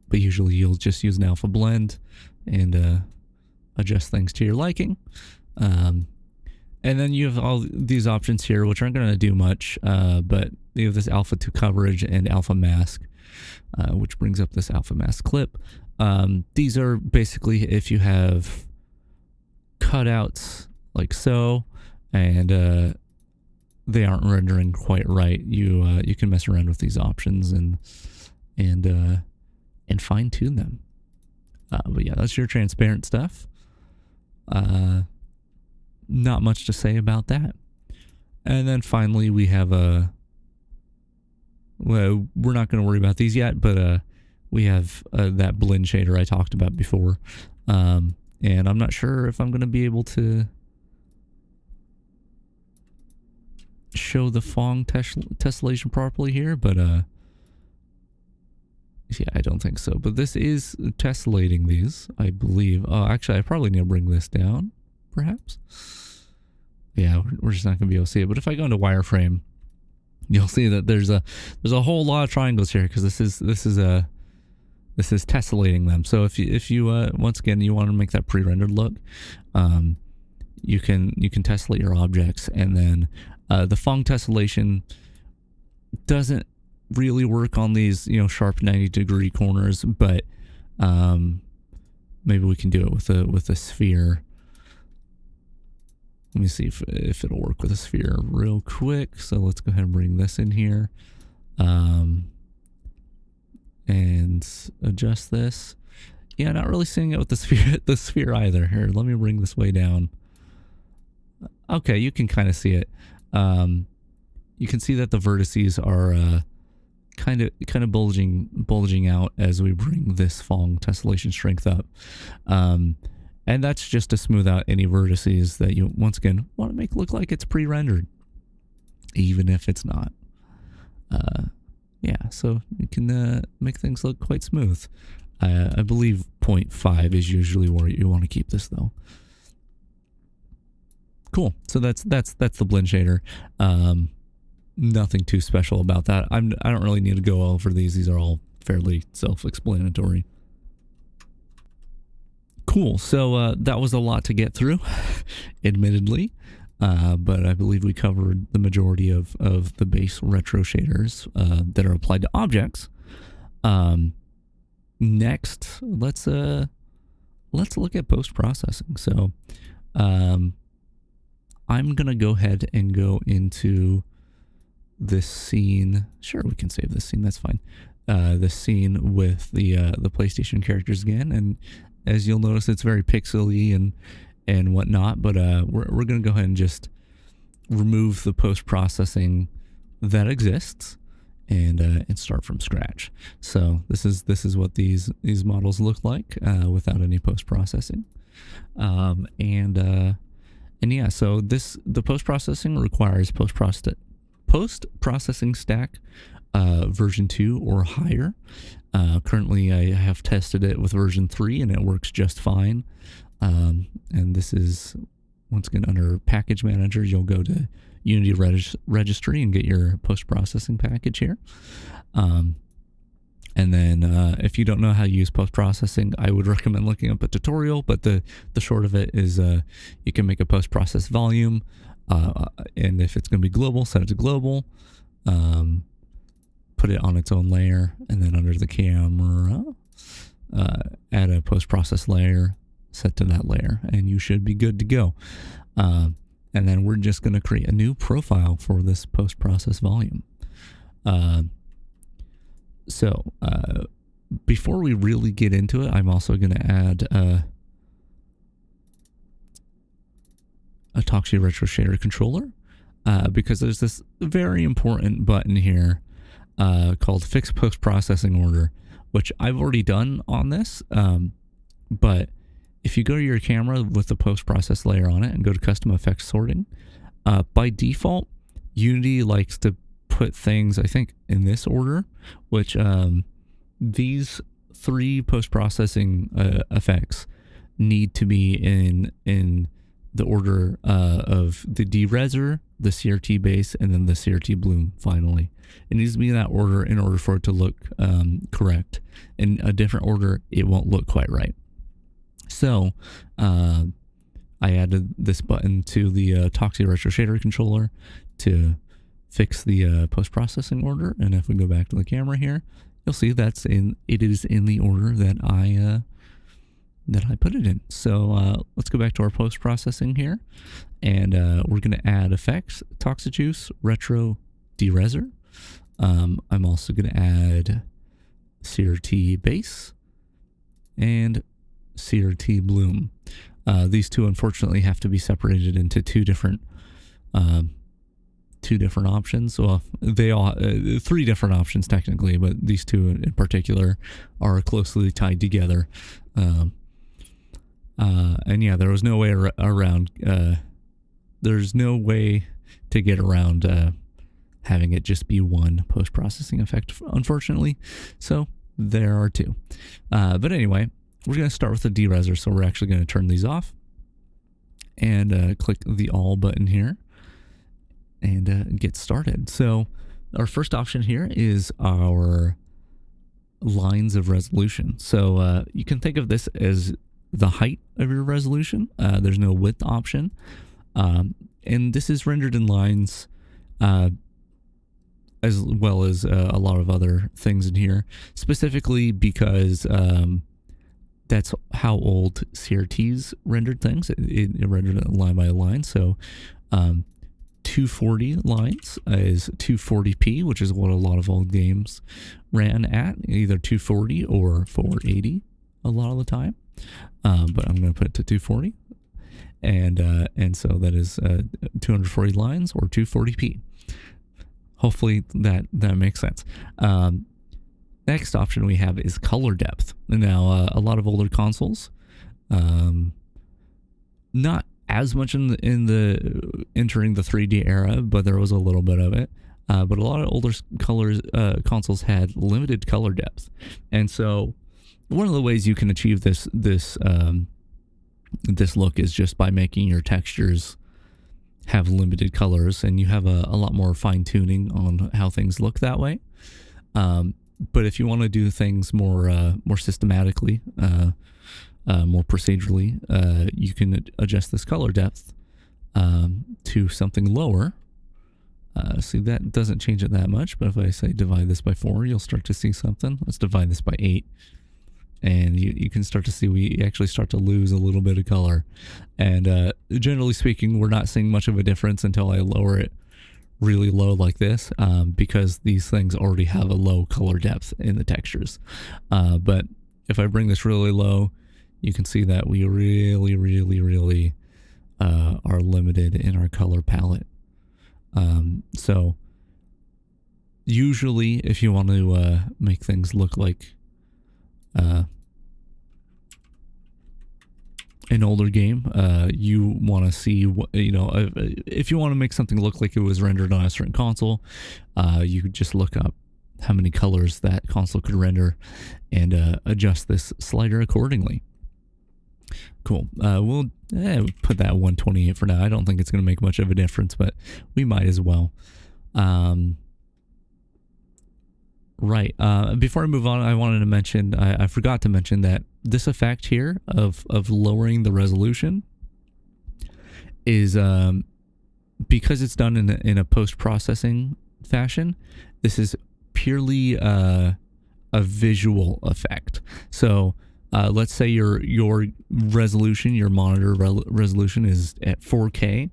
But usually you'll just use an alpha blend and adjust things to your liking. And then you have all these options here, which aren't going to do much, but you have this alpha to coverage and alpha mask, which brings up this alpha mask clip. These are basically if you have cutouts like so, and they aren't rendering quite right, you can mess around with these options and fine tune them. But yeah, that's your transparent stuff. Not much to say about that. And then finally we have well, we're not going to worry about these yet, but we have that blend shader I talked about before. And I'm not sure if I'm going to be able to show the Phong tessellation properly here, but yeah, I don't think so. But this is tessellating these, I believe. Oh, actually, I probably need to bring this down, perhaps. Yeah, we're just not going to be able to see it. But if I go into wireframe, you'll see that there's a whole lot of triangles here, because this is tessellating them. So if you once again you want to make that pre-rendered look, you can tessellate your objects, and then the Phong tessellation doesn't really work on these sharp 90-degree corners, but maybe we can do it with a sphere. Let me see if it'll work with a sphere real quick. So let's go ahead and bring this in here. And adjust this. Yeah, not really seeing it with the sphere either. Here, let me bring this way down. Okay, you can kind of see it. You can see that the vertices are kind of bulging out as we bring this Phong tessellation strength up. And that's just to smooth out any vertices that you once again want to make look like it's pre-rendered, even if it's not. Yeah, so you can make things look quite smooth. I believe 0.5 is usually where you want to keep this, though. Cool. So that's the blend shader. Nothing too special about that. I don't really need to go over these. These are all fairly self-explanatory. Cool. So that was a lot to get through, admittedly. But I believe we covered the majority of the base retro shaders that are applied to objects. Next, let's look at post-processing. So I'm gonna go ahead and go into this scene. Sure, we can save this scene. That's fine. This scene with the PlayStation characters again, and as you'll notice, it's very pixely and whatnot, but we're going to go ahead and just remove the post-processing that exists and start from scratch. So this is what these models look like without any post-processing. And yeah, so the post-processing requires post-processing stack version 2 or higher. Currently I have tested it with version 3 and it works just fine. And this is, once again, under package manager, you'll go to Unity registry and get your post-processing package here. And then if you don't know how to use post-processing, I would recommend looking up a tutorial, but the short of it is you can make a post-process volume, and if it's going to be global, set it to global, put it on its own layer, and then under the camera, add a post-process layer, set to that layer, and you should be good to go. And then we're just going to create a new profile for this post-process volume. So before we really get into it, I'm also going to add a ToxiRetro shader controller, because there's this very important button here called Fix Post-Processing Order, which I've already done on this, but if you go to your camera with the post-process layer on it and go to custom effects sorting, by default, Unity likes to put things, I think, in this order, which these three post-processing effects need to be in the order of the dereser, the CRT base, and then the CRT bloom finally. It needs to be in that order in order for it to look correct. In a different order, it won't look quite right. So I added this button to the ToxiRetro shader controller to fix the post-processing order. And if we go back to the camera here, you'll see it is in the order that I put it in. So let's go back to our post-processing here, and we're going to add effects, ToxiRetro dereser. I'm also going to add CRT base and CRT bloom. These two unfortunately have to be separated into two different options. Well, they all three different options technically, but these two in particular are closely tied together. And yeah, there was no way around. There's no way to get around having it just be one post-processing effect, unfortunately. So there are two. But anyway, we're going to start with the dereser. So we're actually going to turn these off and click the all button here and get started. So our first option here is our lines of resolution. So you can think of this as the height of your resolution. There's no width option. And this is rendered in lines as well as a lot of other things in here, specifically because that's how old CRTs rendered things. It rendered it line by line. So 240 lines is 240p, which is what a lot of old games ran at, either 240 or 480 a lot of the time. But I'm going to put it to 240, and so that is 240 lines or 240p. Hopefully that makes sense. Next option we have is color depth. Now a lot of older consoles, not as much in the entering the 3D era, but there was a little bit of it. But a lot of older consoles had limited color depth, and so one of the ways you can achieve this look is just by making your textures have limited colors, and you have a lot more fine tuning on how things look that way. But if you want to do things more systematically, more procedurally, you can adjust this color depth to something lower. See, that doesn't change it that much, but if I say divide this by 4, you'll start to see something. Let's divide this by 8. And you can start to see we actually start to lose a little bit of color. And generally speaking, we're not seeing much of a difference until I lower it really low like this, because these things already have a low color depth in the textures. But if I bring this really low, you can see that we really are limited in our color palette. So usually if you want to make things look like an older game, you want to see what, if you want to make something look like it was rendered on a certain console, you could just look up how many colors that console could render and adjust this slider accordingly. Cool. We'll put that 128 for now. I don't think it's going to make much of a difference, but we might as well. Right. Before I move on, I wanted to mention, I forgot to mention that this effect here of lowering the resolution is, because it's done in a post-processing fashion, this is purely a visual effect. So let's say your resolution, your monitor resolution is at 4K.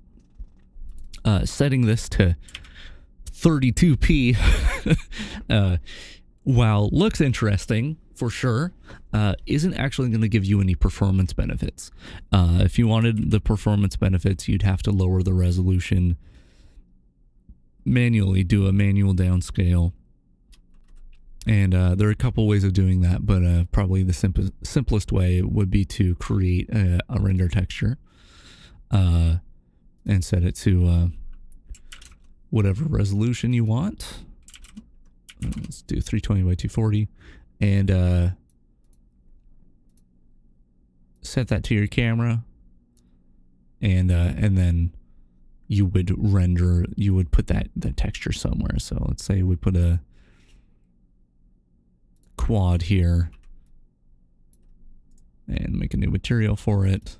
Setting this to 32p while looks interesting for sure, isn't actually going to give you any performance benefits. If you wanted the performance benefits, you'd have to lower the resolution manually, do a manual downscale, and there are a couple ways of doing that, but probably the simplest way would be to create a render texture and set it to whatever resolution you want. Let's do 320 by 240, and set that to your camera, and then you would render, you would put that texture somewhere. So let's say we put a quad here and make a new material for it.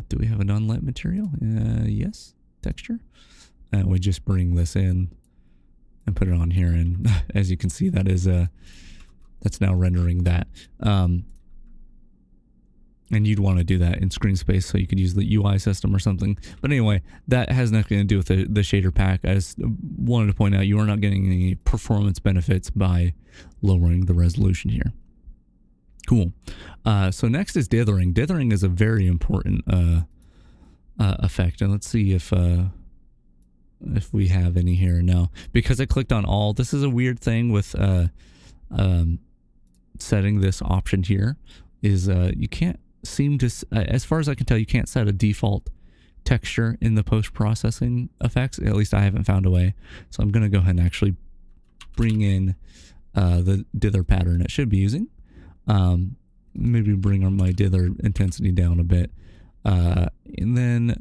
Do we have an unlit material? Yes, texture. And we just bring this in and put it on here, and as you can see, that is that's now rendering that. And you'd want to do that in screen space, so you could use the UI system or something. But anyway, that has nothing to do with the shader pack. I just wanted to point out you are not getting any performance benefits by lowering the resolution here. Cool. So next is dithering. Dithering is a very important effect, and let's see if we have any here. No, because I clicked on all. This is a weird thing with setting this option here. Is you can't seem to, as far as I can tell, you can't set a default texture in the post-processing effects. At least I haven't found a way. So I'm going to go ahead and actually bring in the dither pattern it should be using. Maybe bring my dither intensity down a bit. And then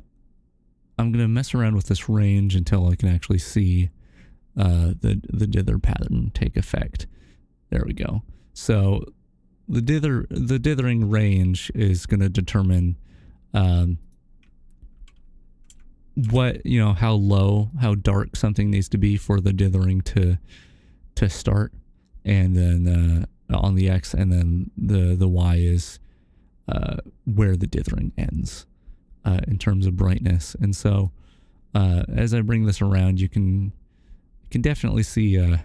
I'm going to mess around with this range until I can actually see the dither pattern take effect. There we go. So the dithering range is going to determine what, you know, how dark something needs to be for the dithering to start, and then on the X, and then the Y is where the dithering ends in terms of brightness. And so as I bring this around, you can definitely see an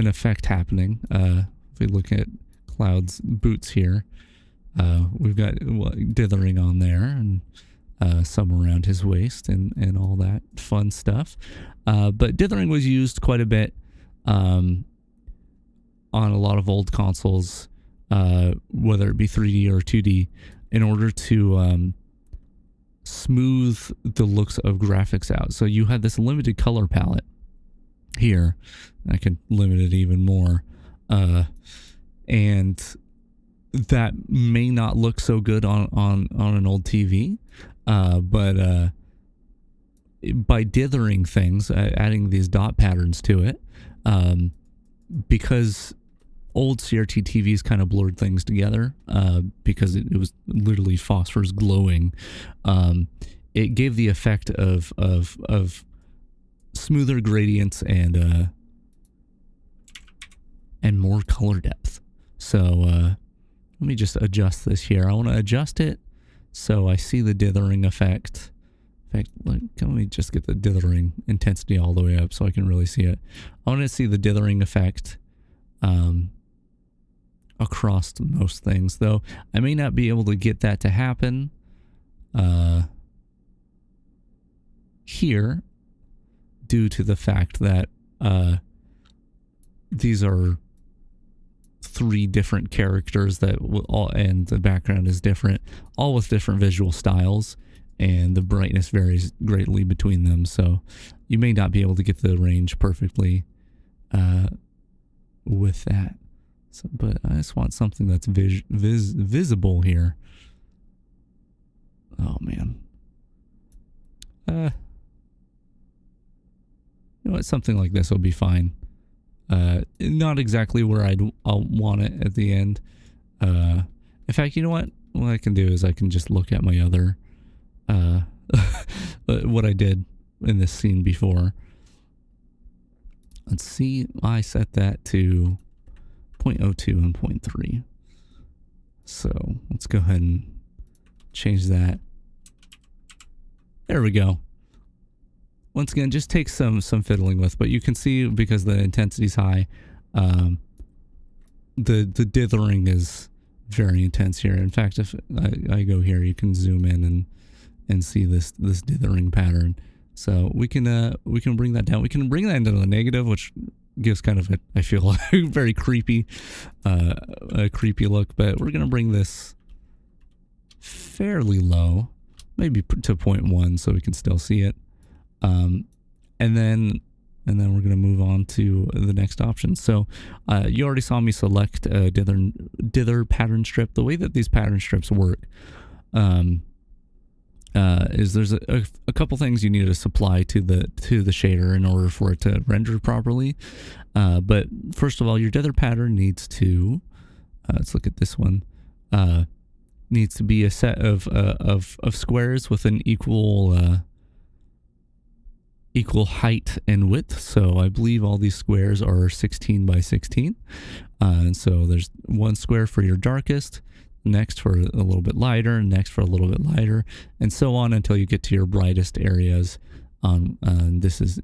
effect happening. If we look at Cloud's boots here, we've got dithering on there, and some around his waist, and all that fun stuff. But dithering was used quite a bit on a lot of old consoles, whether it be 3D or 2D, in order to smooth the looks of graphics out. So you had this limited color palette here. I could limit it even more, and that may not look so good on an old TV, but by dithering things, adding these dot patterns to it, because old CRT TVs kind of blurred things together, because it was literally phosphors glowing. It gave the effect of smoother gradients and more color depth. So let me just adjust this here. I want to adjust it so I see the dithering effect. In fact, let me just get the dithering intensity all the way up so I can really see it. I want to see the dithering effect across most things, though I may not be able to get that to happen here, due to the fact that these are 3 different characters that all, and the background is different, all with different visual styles, and the brightness varies greatly between them. So you may not be able to get the range perfectly with that. So, but I just want something that's visible here. Oh man. You know what? Something like this will be fine. Not exactly where I'll want it at the end. In fact, you know what? What I can do is I can just look at my other, what I did in this scene before. Let's see. I set that to 0.02 and 0.3. So let's go ahead and change that. There we go. Once again, just takes some fiddling with, but you can see, because the intensity's high, the dithering is very intense here. In fact, if I go here, you can zoom in and see this dithering pattern. So we can bring that down. We can bring that into the negative, which gives kind of I feel very creepy, a creepy look. But we're gonna bring this fairly low, maybe to 0.1, so we can still see it. And then and then we're going to move on to the next option. So you already saw me select a dither pattern strip. The way that these pattern strips work is there's a couple things you need to supply to the shader in order for it to render properly. But first of all, your dither pattern needs to let's look at this one. Needs to be a set of squares with an equal height and width. So I believe all these squares are 16 by 16. And so there's one square for your darkest, next for a little bit lighter, next for a little bit lighter, and so on until you get to your brightest areas. This is,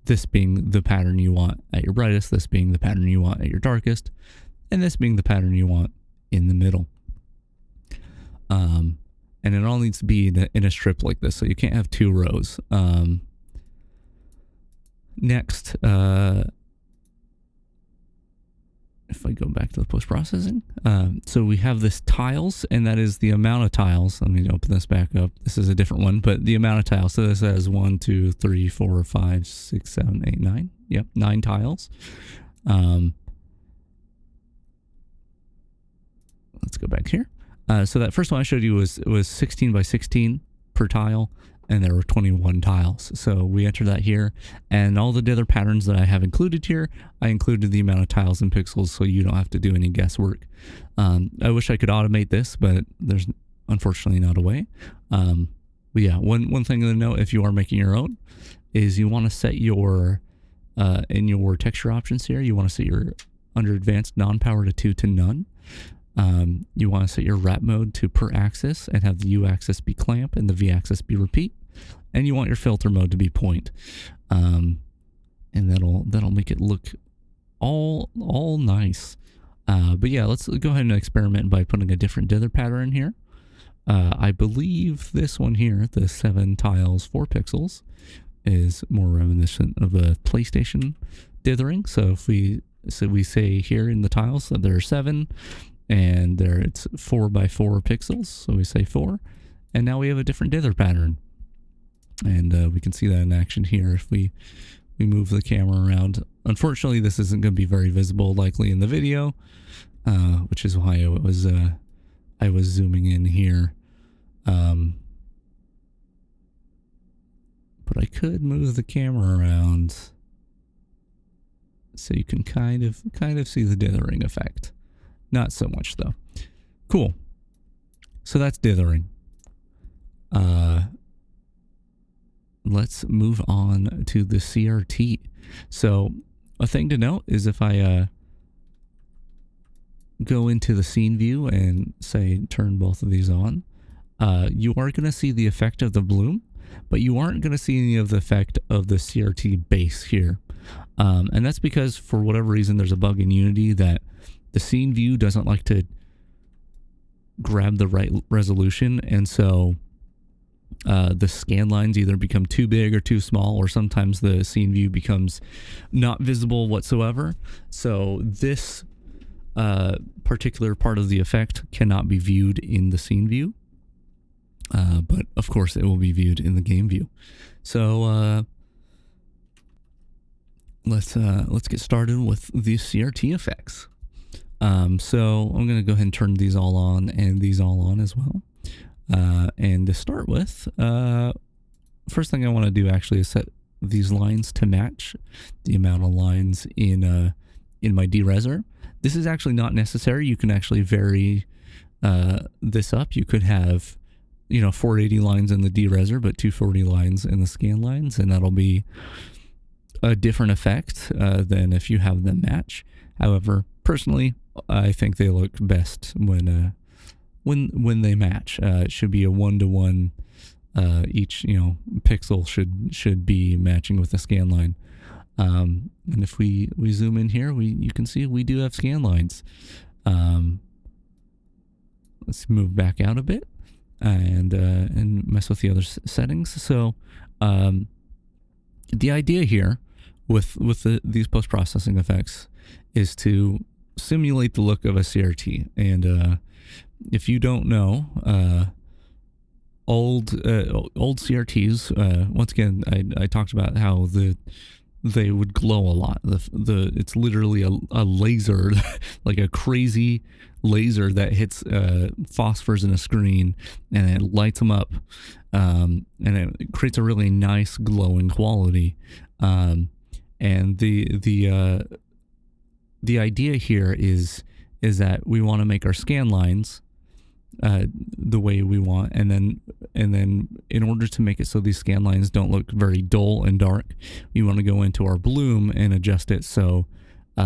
this being the pattern you want at your brightest, this being the pattern you want at your darkest, and this being the pattern you want in the middle. And it all needs to be in a strip like this, so you can't have two rows. Next, if I go back to the post-processing, so we have this tiles, and that is the amount of tiles. Let me open this back up. This is a different one, but the amount of tiles. So this has 1, 2, 3, 4, 5, 6, 7, 8, 9. Yep, 9 tiles. Let's go back here. So that first one I showed you was 16 by 16 per tile, and there were 21 tiles. So we entered that here, and all the dither patterns that I have included here, I included the amount of tiles and pixels so you don't have to do any guesswork. I wish I could automate this, but there's unfortunately not a way. But yeah, one thing to note if you are making your own is you want to set your, in your texture options here, you want to set your under advanced non-power to 2 to none. You want to set your wrap mode to per axis and have the U axis be clamp and the V axis be repeat, and you want your filter mode to be point, and that'll make it look all nice. But yeah, let's go ahead and experiment by putting a different dither pattern in here. I believe this one here, the 7 tiles 4 pixels, is more reminiscent of a PlayStation dithering. So if we say here in the tiles that there are 7. And there it's 4 by 4 pixels, so we say 4, and now we have a different dither pattern, and we can see that in action here if we move the camera around. Unfortunately, this isn't going to be very visible likely in the video, which is why I was zooming in here, but I could move the camera around so you can kind of see the dithering effect. Not so much though. Cool. So that's dithering. Let's move on to the CRT. So a thing to note is if I go into the scene view and say turn both of these on, you are going to see the effect of the bloom, but you aren't going to see any of the effect of the CRT base here. And that's because for whatever reason there's a bug in Unity that the scene view doesn't like to grab the right resolution, and so the scan lines either become too big or too small, or sometimes the scene view becomes not visible whatsoever. So this particular part of the effect cannot be viewed in the scene view, but of course it will be viewed in the game view. So let's get started with the CRT effects. So I'm going to go ahead and turn these all on and these all on as well. And to start with, first thing I want to do actually is set these lines to match the amount of lines in my dereser. This is actually not necessary. You can actually vary this up. You could have, 480 lines in the dereser, but 240 lines in the scan lines, and that'll be a different effect than if you have them match. However, personally, I think they look best when they match. It should be a 1-to-1. Each pixel should be matching with the scan line. And if we zoom in here, you can see we do have scan lines. Let's move back out a bit and mess with the other settings. So the idea here with these post-processing effects is to simulate the look of a CRT. And if you don't know, old CRTs, once again, I talked about how the they would glow a lot. It's literally a laser, like a crazy laser that hits phosphors in a screen, and it lights them up, and it creates a really nice glowing quality. And the idea here is that we want to make our scan lines the way we want, and then in order to make it so these scan lines don't look very dull and dark, we want to go into our bloom and adjust it so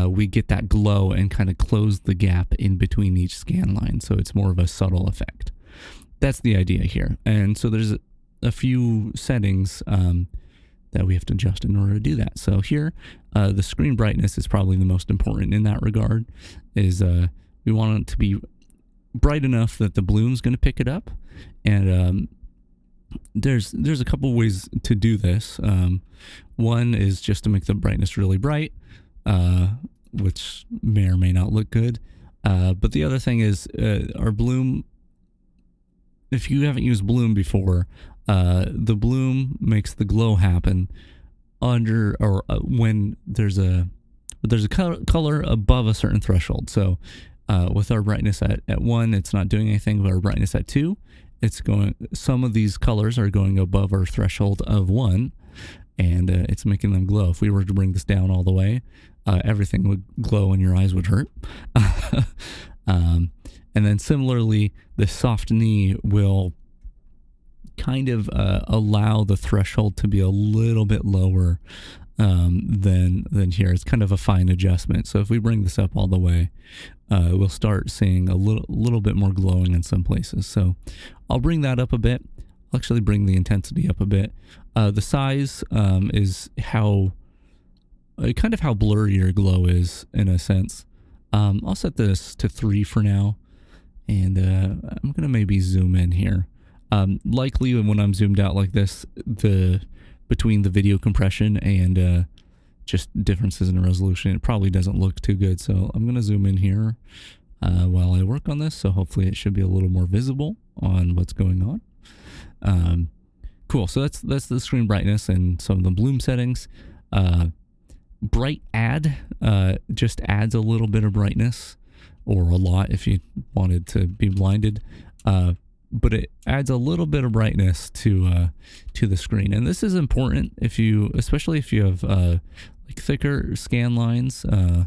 we get that glow and kind of close the gap in between each scan line, so it's more of a subtle effect. That's the idea here. And so there's a few settings that we have to adjust in order to do that. So here, the screen brightness is probably the most important in that regard. Is we want it to be bright enough that the bloom's going to pick it up, and there's a couple ways to do this. One is just to make the brightness really bright, which may or may not look good. But the other thing is our bloom. If you haven't used bloom before, the bloom makes the glow happen under or when there's a color above a certain threshold. So with our brightness at 1, it's not doing anything. With our brightness at 2, it's going. Some of these colors are going above our threshold of 1, and it's making them glow. If we were to bring this down all the way, everything would glow and your eyes would hurt. And then similarly, the soft knee will kind of allow the threshold to be a little bit lower than here. It's kind of a fine adjustment. So if we bring this up all the way, we'll start seeing a little bit more glowing in some places. So I'll bring that up a bit. I'll actually bring the intensity up a bit. The size is how blurry your glow is in a sense. I'll set this to 3 for now, and I'm gonna maybe zoom in here. Likely when I'm zoomed out like this, between the video compression and just differences in resolution, it probably doesn't look too good. So I'm gonna zoom in here while I work on this. So hopefully it should be a little more visible on what's going on. Cool. So that's the screen brightness and some of the bloom settings. Bright add just adds a little bit of brightness, or a lot if you wanted to be blinded, but it adds a little bit of brightness to the screen. And this is important especially if you have like thicker scan lines. There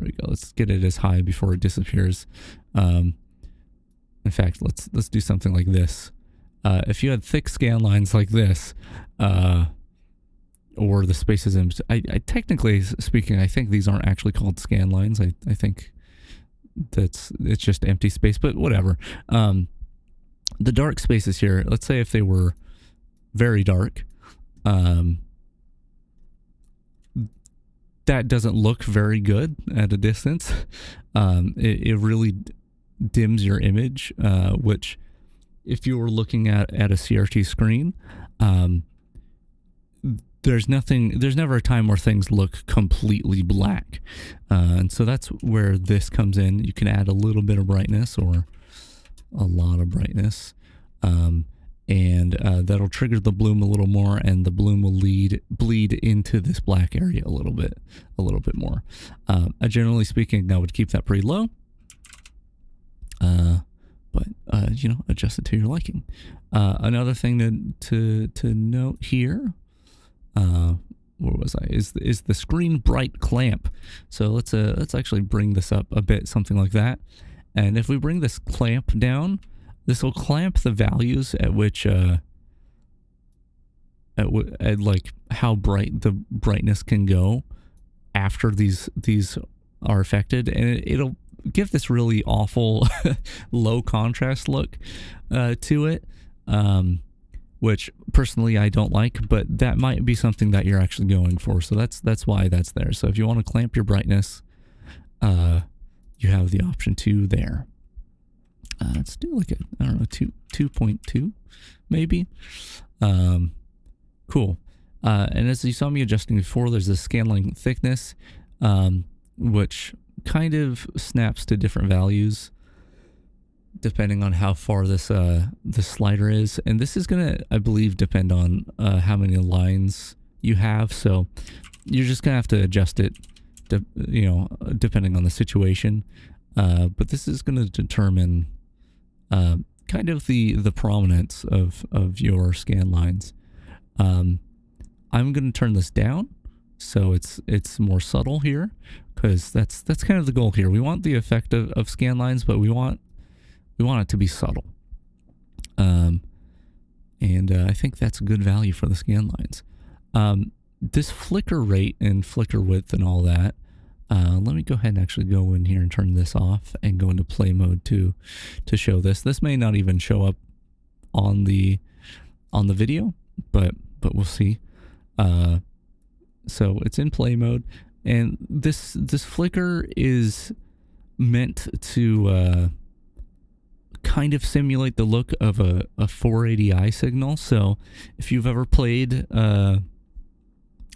we go. Let's get it as high before it disappears. In fact, let's do something like this. If you had thick scan lines like this, or the spaces in, I technically speaking, I think these aren't actually called scan lines. I think it's just empty space, but whatever. The dark spaces here, let's say if they were very dark, that doesn't look very good at a distance. It really dims your image, which if you were looking at a CRT screen, there's never a time where things look completely black. And so that's where this comes in. You can add a little bit of brightness or a lot of brightness. And that'll trigger the bloom a little more, and the bloom will bleed into this black area a little bit more. Generally speaking, I would keep that pretty low. But adjust it to your liking. Another thing to note here, where was I? Is the screen bright clamp. So let's actually bring this up a bit, something like that. And if we bring this clamp down, this will clamp the values at which at like how bright the brightness can go after these are affected, and it'll give this really awful low contrast look to it, which personally I don't like, but that might be something that you're actually going for. So that's why that's there. So if you want to clamp your brightness, you have the option 2 there. Let's do like 2.2 maybe. Cool. And as you saw me adjusting before, there's this scan line thickness, which kind of snaps to different values depending on how far this slider is. And this is gonna, I believe, depend on how many lines you have. So you're just gonna have to adjust it, depending on the situation. But this is gonna determine kind of the prominence of your scan lines. I'm gonna turn this down so it's more subtle here, because that's kind of the goal here. We want the effect of scan lines, but we want it to be subtle. And I think that's a good value for the scan lines. This flicker rate and flicker width and all that, let me go ahead and actually go in here and turn this off and go into play mode to show this. This may not even show up on the video, but we'll see. So it's in play mode, and this flicker is meant to kind of simulate the look of a 480i signal. So if you've ever played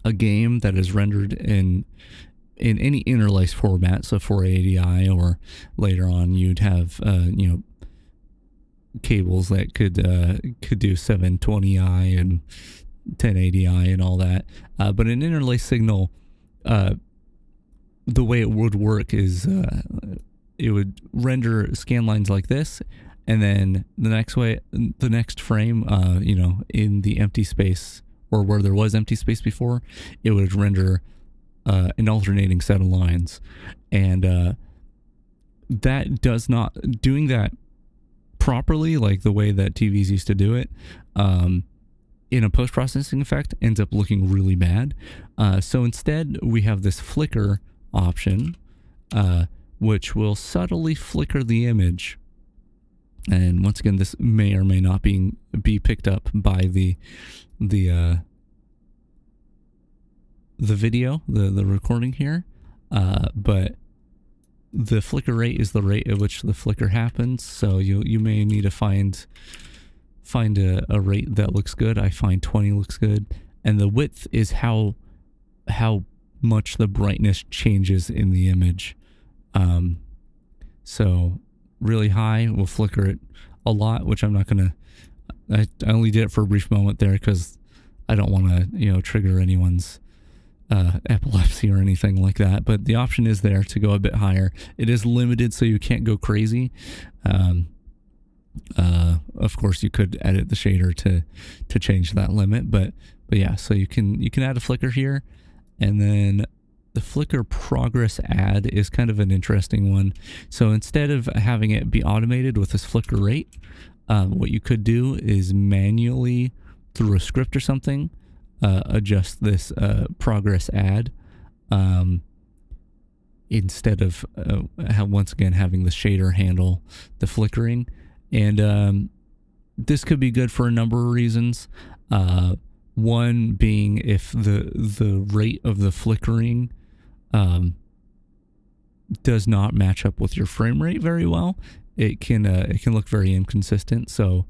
a game that is rendered in any interlace format, so 480i, or later on you'd have cables that could do 720i and 1080i and all that, but an interlace signal, the way it would work is it would render scan lines like this, and then the next frame, in the empty space, or where there was empty space before, it would render an alternating set of lines. And doing that properly, like the way that TVs used to do it, in a post-processing effect, ends up looking really bad. So instead, we have this flicker option, which will subtly flicker the image. And once again, this may or may not be picked up by the video, the recording here, but the flicker rate is the rate at which the flicker happens. So you may need to find a rate that looks good. I find 20 looks good, and the width is how much the brightness changes in the image. So really high will flicker it a lot, which I'm not gonna. I only did it for a brief moment there because I don't want to trigger anyone's epilepsy or anything like that. But the option is there to go a bit higher. It is limited, so you can't go crazy. Of course, you could edit the shader to change that limit, but yeah. So you can add a flicker here, and then the flicker progress add is kind of an interesting one. So instead of having it be automated with this flicker rate, what you could do is manually, through a script or something, adjust this progress add, instead of once again having the shader handle the flickering. And this could be good for a number of reasons. One being if the rate of the flickering does not match up with your frame rate very well, it can look very inconsistent. So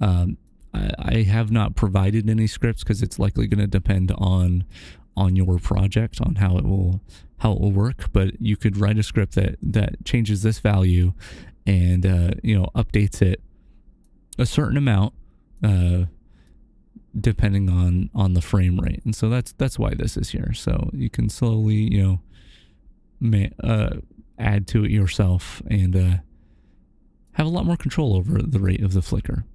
I have not provided any scripts because it's likely going to depend on your project, on how it will work. But you could write a script that changes this value and updates it a certain amount depending on the frame rate. And so that's why this is here. So you can slowly add to it yourself and have a lot more control over the rate of the flicker.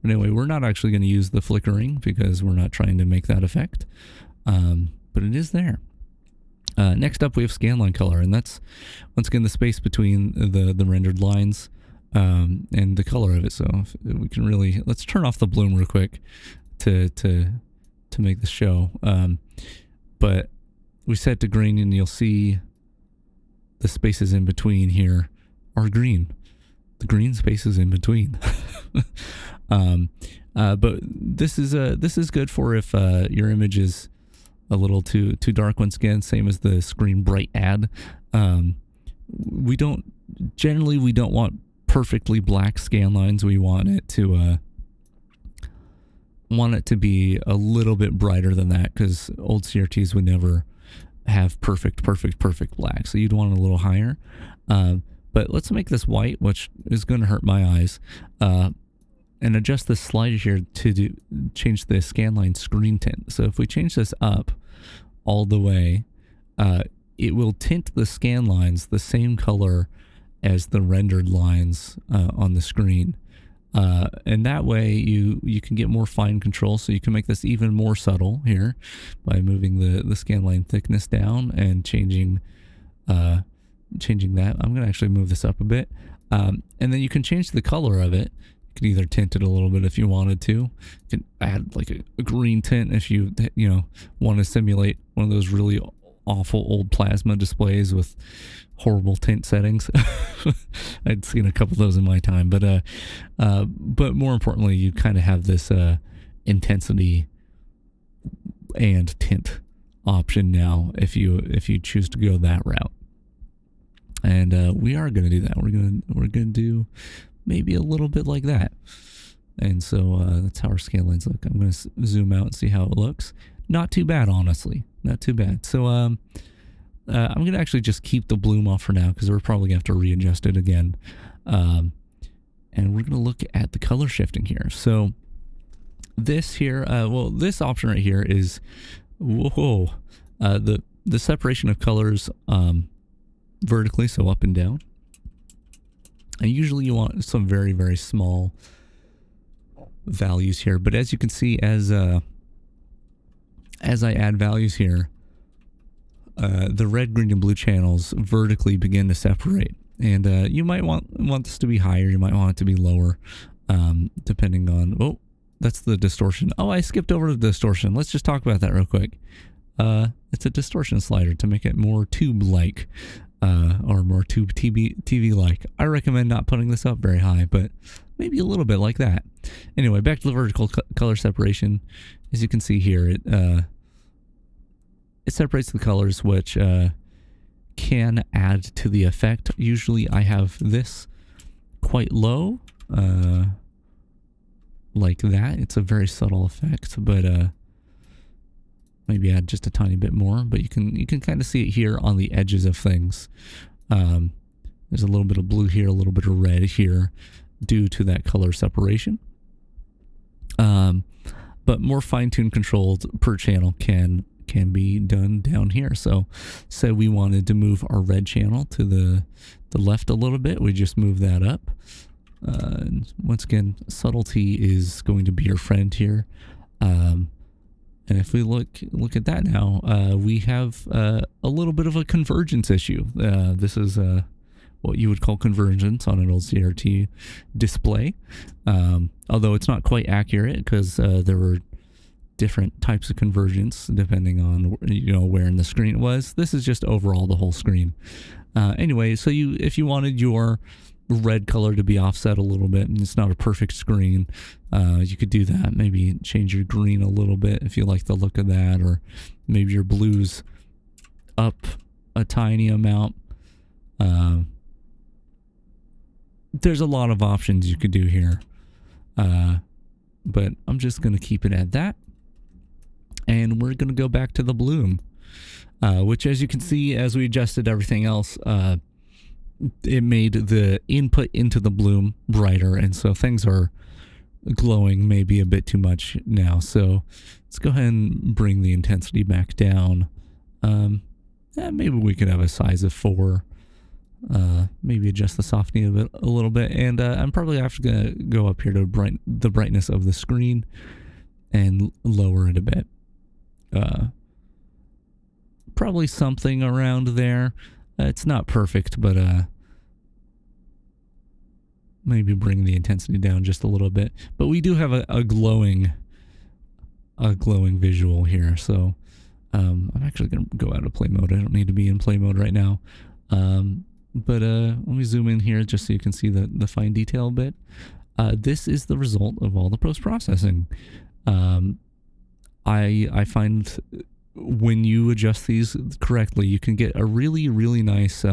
But anyway, we're not actually going to use the flickering because we're not trying to make that effect, but it is there. Next up, we have scanline color, and that's once again the space between the rendered lines and the color of it. So if we can let's turn off the bloom real quick to make this show. But we set to green, and you'll see the spaces in between here are green. The green spaces in between. But this is good for if your image is a little too dark. Once again, same as the screen bright add. We don't want perfectly black scan lines. We want it to be a little bit brighter than that, because old CRTs would never have perfect black. So you'd want a little higher. But let's make this white, which is going to hurt my eyes, and adjust the slider here to change the scanline screen tint. So if we change this up all the way, it will tint the scan lines the same color as the rendered lines on the screen. And that way you can get more fine control, so you can make this even more subtle here by moving the scan line thickness down and changing that. I'm going to actually move this up a bit. And then you can change the color of it. You can either tint it a little bit if you wanted to. You can add like a green tint if you want to simulate one of those really awful old plasma displays with horrible tint settings. I'd seen a couple of those in my time, but more importantly, you kind of have this intensity and tint option now if you choose to go that route. And we are going to do that. We're going to do maybe a little bit like that. And so that's how our scan lines look. I'm going to zoom out and see how it looks. Not too bad, honestly. Not too bad. So I'm going to actually just keep the bloom off for now, because we're probably going to have to readjust it again. And we're going to look at the color shifting here. So this here, this option right here is, the separation of colors vertically, so up and down. And usually you want some very, very small values here. But as you can see, as I add values here, the red, green, and blue channels vertically begin to separate. And you might want this to be higher. You might want it to be lower, depending on... Oh, that's the distortion. Oh, I skipped over the distortion. Let's just talk about that real quick. It's a distortion slider to make it more tube-like, or more tube TV-like. I recommend not putting this up very high, but maybe a little bit like that. Anyway, back to the vertical color separation. As you can see here, it separates the colors, which can add to the effect. Usually I have this quite low, like that. It's a very subtle effect, but maybe add just a tiny bit more. But you can kind of see it here on the edges of things. There's a little bit of blue here, a little bit of red here, due to that color separation. But more fine-tuned controls per channel can be done down here. So say we wanted to move our red channel to the left a little bit, we just move that up. And once again, subtlety is going to be your friend here. And if we look at that now, we have a little bit of a convergence issue. This is what you would call convergence on an old CRT display. Although it's not quite accurate, because there were different types of convergence depending on where in the screen it was. This is just overall the whole screen. Anyway, so if you wanted your red color to be offset a little bit and it's not a perfect screen, you could do that. Maybe change your green a little bit if you like the look of that, or maybe your blues up a tiny amount. There's a lot of options you could do here, but I'm just going to keep it at that. And we're going to go back to the bloom, which, as you can see, as we adjusted everything else, it made the input into the bloom brighter. And so things are glowing maybe a bit too much now. So let's go ahead and bring the intensity back down. Maybe we could have a size of 4. Maybe adjust the softening a little bit. And I'm probably going to go up here to the brightness of the screen and lower it a bit. Probably something around there. It's not perfect, but maybe bring the intensity down just a little bit. But we do have a glowing visual here. So I'm actually going to go out of play mode. I don't need to be in play mode right now. But let me zoom in here just so you can see the fine detail a bit. This is the result of all the post-processing. I find when you adjust these correctly, you can get a really, really nice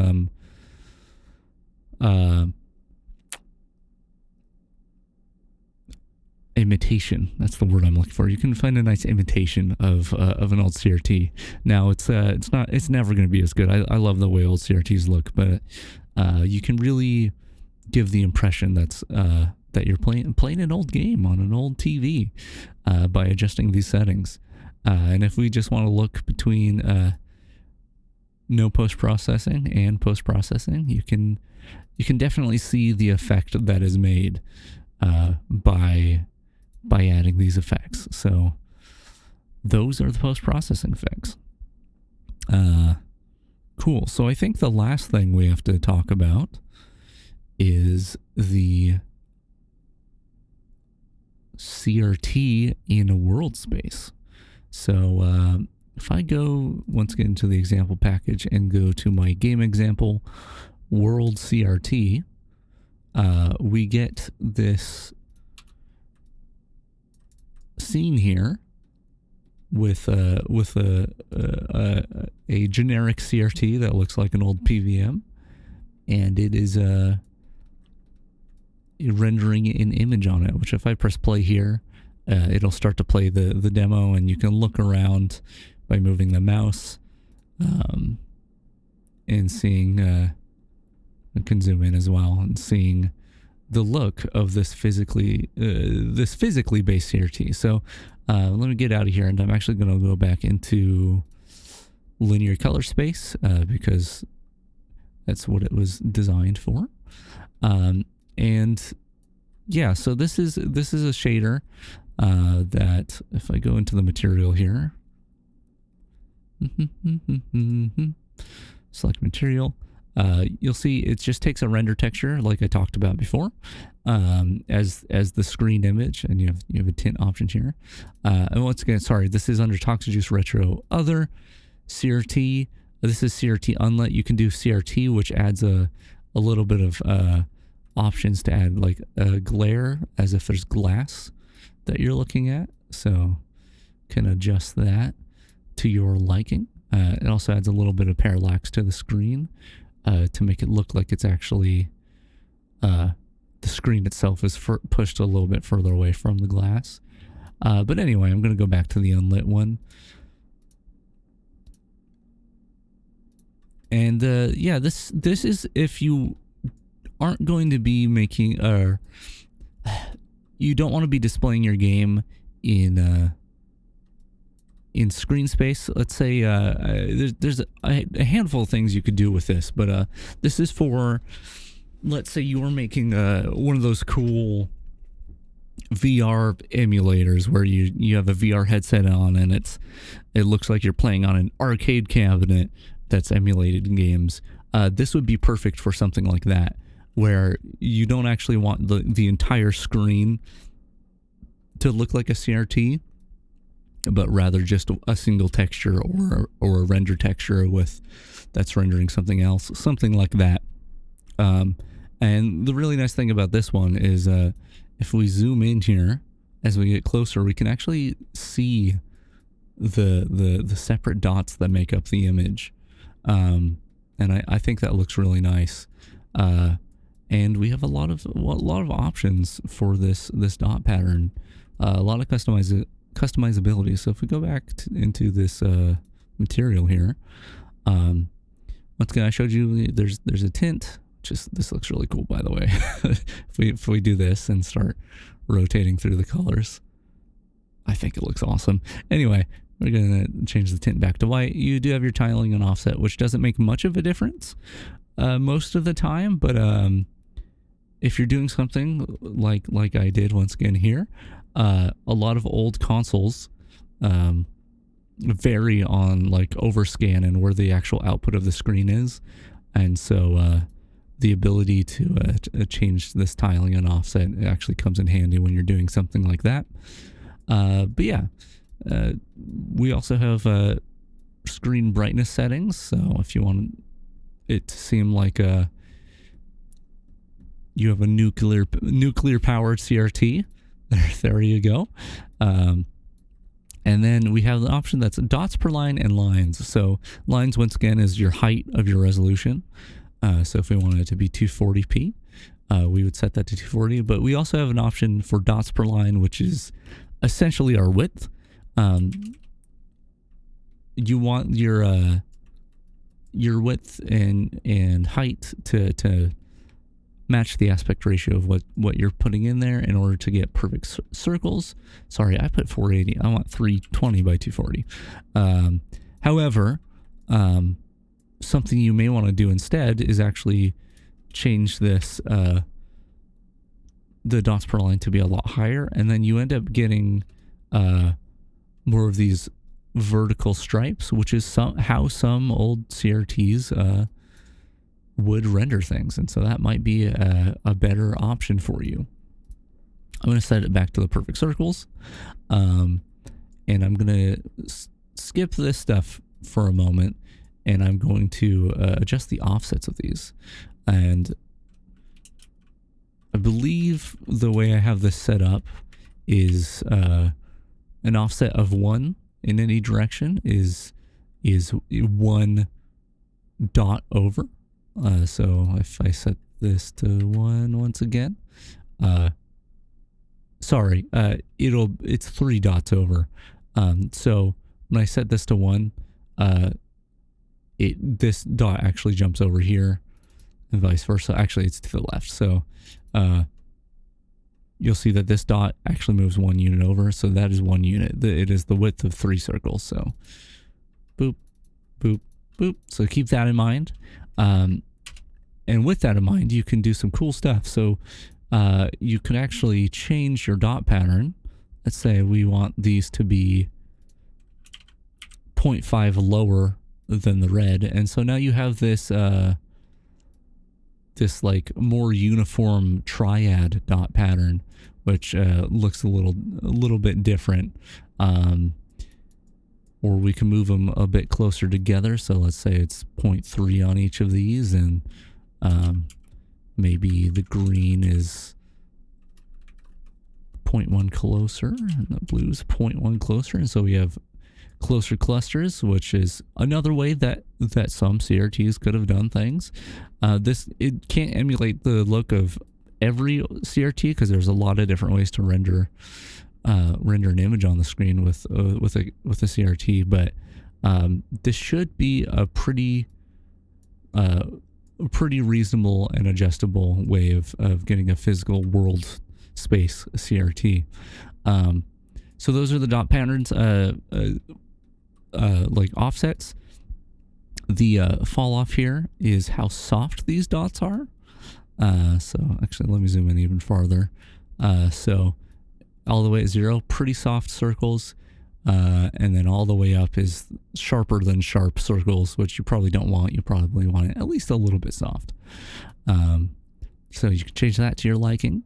imitation. That's the word I'm looking for. You can find a nice imitation of an old CRT. Now it's never going to be as good. I love the way old CRTs look, but you can really give the impression that you're playing an old game on an old TV by adjusting these settings. And if we just want to look between no post-processing and post-processing, you can definitely see the effect that is made by adding these effects. So those are the post-processing effects. Cool. So I think the last thing we have to talk about is the CRT in a world space. So if I go once again to the example package and go to my game example world CRT, we get this scene here with a generic CRT that looks like an old PVM, and it is rendering an image on it, which if I press play here, it'll start to play the demo, and you can look around by moving the mouse and seeing, I can zoom in as well, and seeing the look of this physically based CRT. So let me get out of here, and I'm actually going to go back into linear color space because that's what it was designed for. And yeah, so this is a shader that if I go into the material here, select material, you'll see it just takes a render texture like I talked about before as the screen image, and you have a tint option here. And once again, sorry, this is under ToxiRetro other CRT. This is CRT unlit. You can do CRT, which adds a little bit of options to add like a glare as if there's glass that you're looking at. So can adjust that to your liking. It also adds a little bit of parallax to the screen to make it look like it's actually the screen itself is pushed a little bit further away from the glass. But anyway, I'm going to go back to the unlit one. And yeah, this is if you aren't going to be making, or you don't want to be displaying your game in screen space. Let's say there's a handful of things you could do with this, but this is for, let's say you were making one of those cool VR emulators where you have a VR headset on, and it looks like you're playing on an arcade cabinet that's emulated games. This would be perfect for something like that, where you don't actually want the entire screen to look like a CRT, but rather just a single texture or a render texture that's rendering something else, something like that. And the really nice thing about this one is if we zoom in here, as we get closer, we can actually see the separate dots that make up the image. And I think that looks really nice. And we have a lot of options for this dot pattern, a lot of customizability. So if we go back into this material here, once again, I showed you there's a tint. This looks really cool, by the way. if we do this and start rotating through the colors, I think it looks awesome. Anyway, we're going to change the tint back to white. You do have your tiling and offset, which doesn't make much of a difference most of the time, but if you're doing something like I did once again here, a lot of old consoles vary on like overscan and where the actual output of the screen is, and so the ability to change this tiling and offset actually comes in handy when you're doing something like that. But yeah, we also have screen brightness settings. So if you want it to seem like you have a nuclear powered CRT, there you go. And then we have the option that's dots per line and lines. So lines, once again, is your height of your resolution. So if we wanted it to be 240p, we would set that to 240. But we also have an option for dots per line, which is essentially our width. You want your width and height to match the aspect ratio of what you're putting in there in order to get perfect circles. Sorry, I put 480. I want 320 by 240. However, something you may want to do instead is actually change this the dots per line to be a lot higher, and then you end up getting more of these vertical stripes, which is how some old CRTs would render things, and so that might be a better option for you. I'm going to set it back to the perfect circles, and I'm going to skip this stuff for a moment, and I'm going to adjust the offsets of these. And I believe the way I have this set up is an offset of 1 in any direction is 1 dot over. So if I set this to 1 once again, sorry, it's 3 dots over. So when I set this to 1, this dot actually jumps over here, and vice versa. Actually, it's to the left. So you'll see that this dot actually moves 1 unit over. So that is 1 unit. It is the width of 3 circles. So boop, boop, boop. So keep that in mind. And with that in mind, you can do some cool stuff. So you can actually change your dot pattern. Let's say we want these to be 0.5 lower than the red. And so now you have this this like more uniform triad dot pattern, which looks a little bit different. Or we can move them a bit closer together. So let's say it's 0.3 on each of these, and maybe the green is 0.1 closer and the blue is 0.1 closer. And so we have closer clusters, which is another way that some CRTs could have done things. It can't emulate the look of every CRT because there's a lot of different ways to render an image on the screen with a CRT, but this should be a pretty reasonable and adjustable way of getting a physical world space CRT. So those are the dot patterns, like offsets. The fall off here is how soft these dots are. So actually, let me zoom in even farther. So all the way at 0, pretty soft circles. And then all the way up is sharper than sharp circles, which you probably don't want. You probably want it at least a little bit soft. So you can change that to your liking.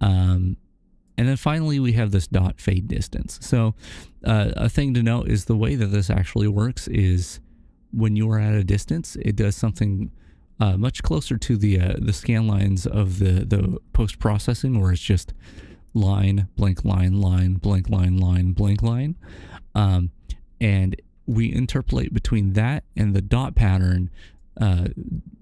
And then finally, we have this dot fade distance. So a thing to note is the way that this actually works is when you are at a distance, it does something much closer to the scan lines of the post-processing, where it's just line, blank line, line, blank line, line, blank line. And we interpolate between that and the dot pattern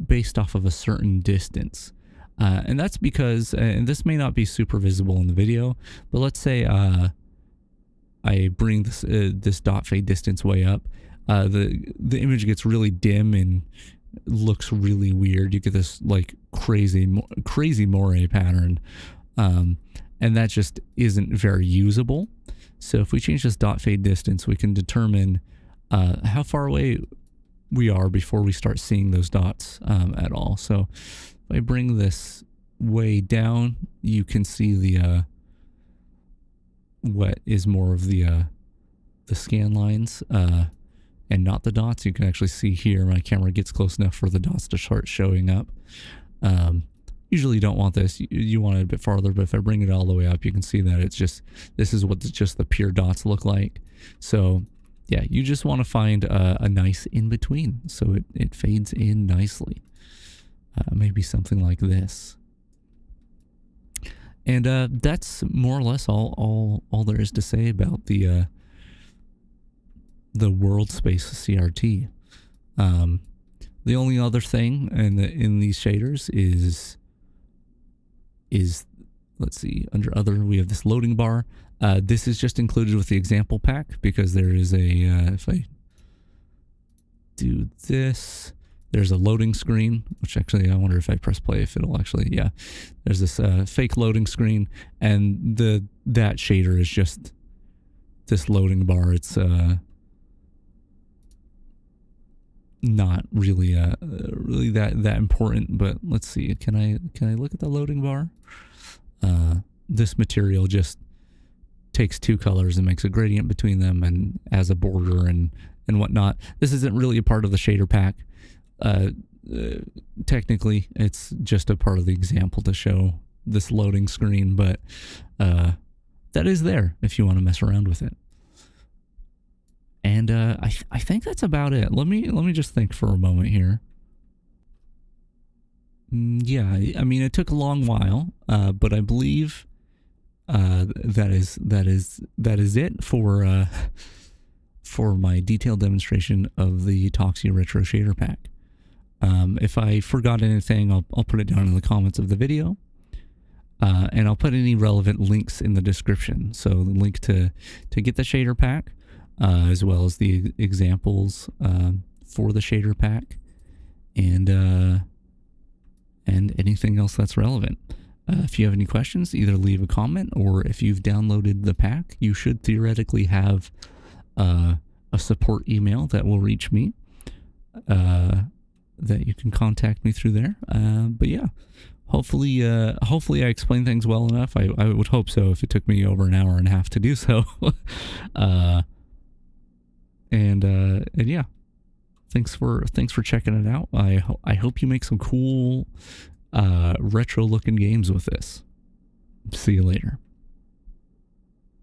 based off of a certain distance. And that's because, and this may not be super visible in the video, but let's say I bring this dot fade distance way up. The image gets really dim and looks really weird. You get this like crazy moire pattern. And that just isn't very usable. So if we change this dot fade distance, we can determine how far away we are before we start seeing those dots at all. So if I bring this way down, you can see the what is more of the scan lines and not the dots. You can actually see here my camera gets close enough for the dots to start showing up. Usually you don't want this. You want it a bit farther, but if I bring it all the way up, you can see that it's just, this is what just the pure dots look like. So yeah, you just want to find a nice in between so it fades in nicely. Maybe something like this. And that's more or less all there is to say about the world space CRT. The only other thing in these shaders is let's see, under other we have this loading bar. This is just included with the example pack because there is a if I do this, there's a loading screen, which actually I wonder if I press play if it'll actually, yeah. There's this fake loading screen, and that shader is just this loading bar. It's not really really that important, but let's see. Can I look at the loading bar? This material just takes two colors and makes a gradient between them and as a border and whatnot. This isn't really a part of the shader pack. Technically, it's just a part of the example to show this loading screen, but that is there if you want to mess around with it. And I think that's about it. Let me just think for a moment here. Yeah, I mean, it took a long while, but I believe that is it for my detailed demonstration of the ToxiRetro shader pack. If I forgot anything, I'll put it down in the comments of the video, and I'll put any relevant links in the description. So the link to get the shader pack, as well as the examples for the shader pack, and anything else that's relevant. If you have any questions, either leave a comment, or if you've downloaded the pack, you should theoretically have a support email that will reach me, that you can contact me through there. But yeah, hopefully I explained things well enough. I would hope so, if it took me over an hour and a half to do so. And yeah, thanks for checking it out. I hope you make some cool retro looking games with this. See you later.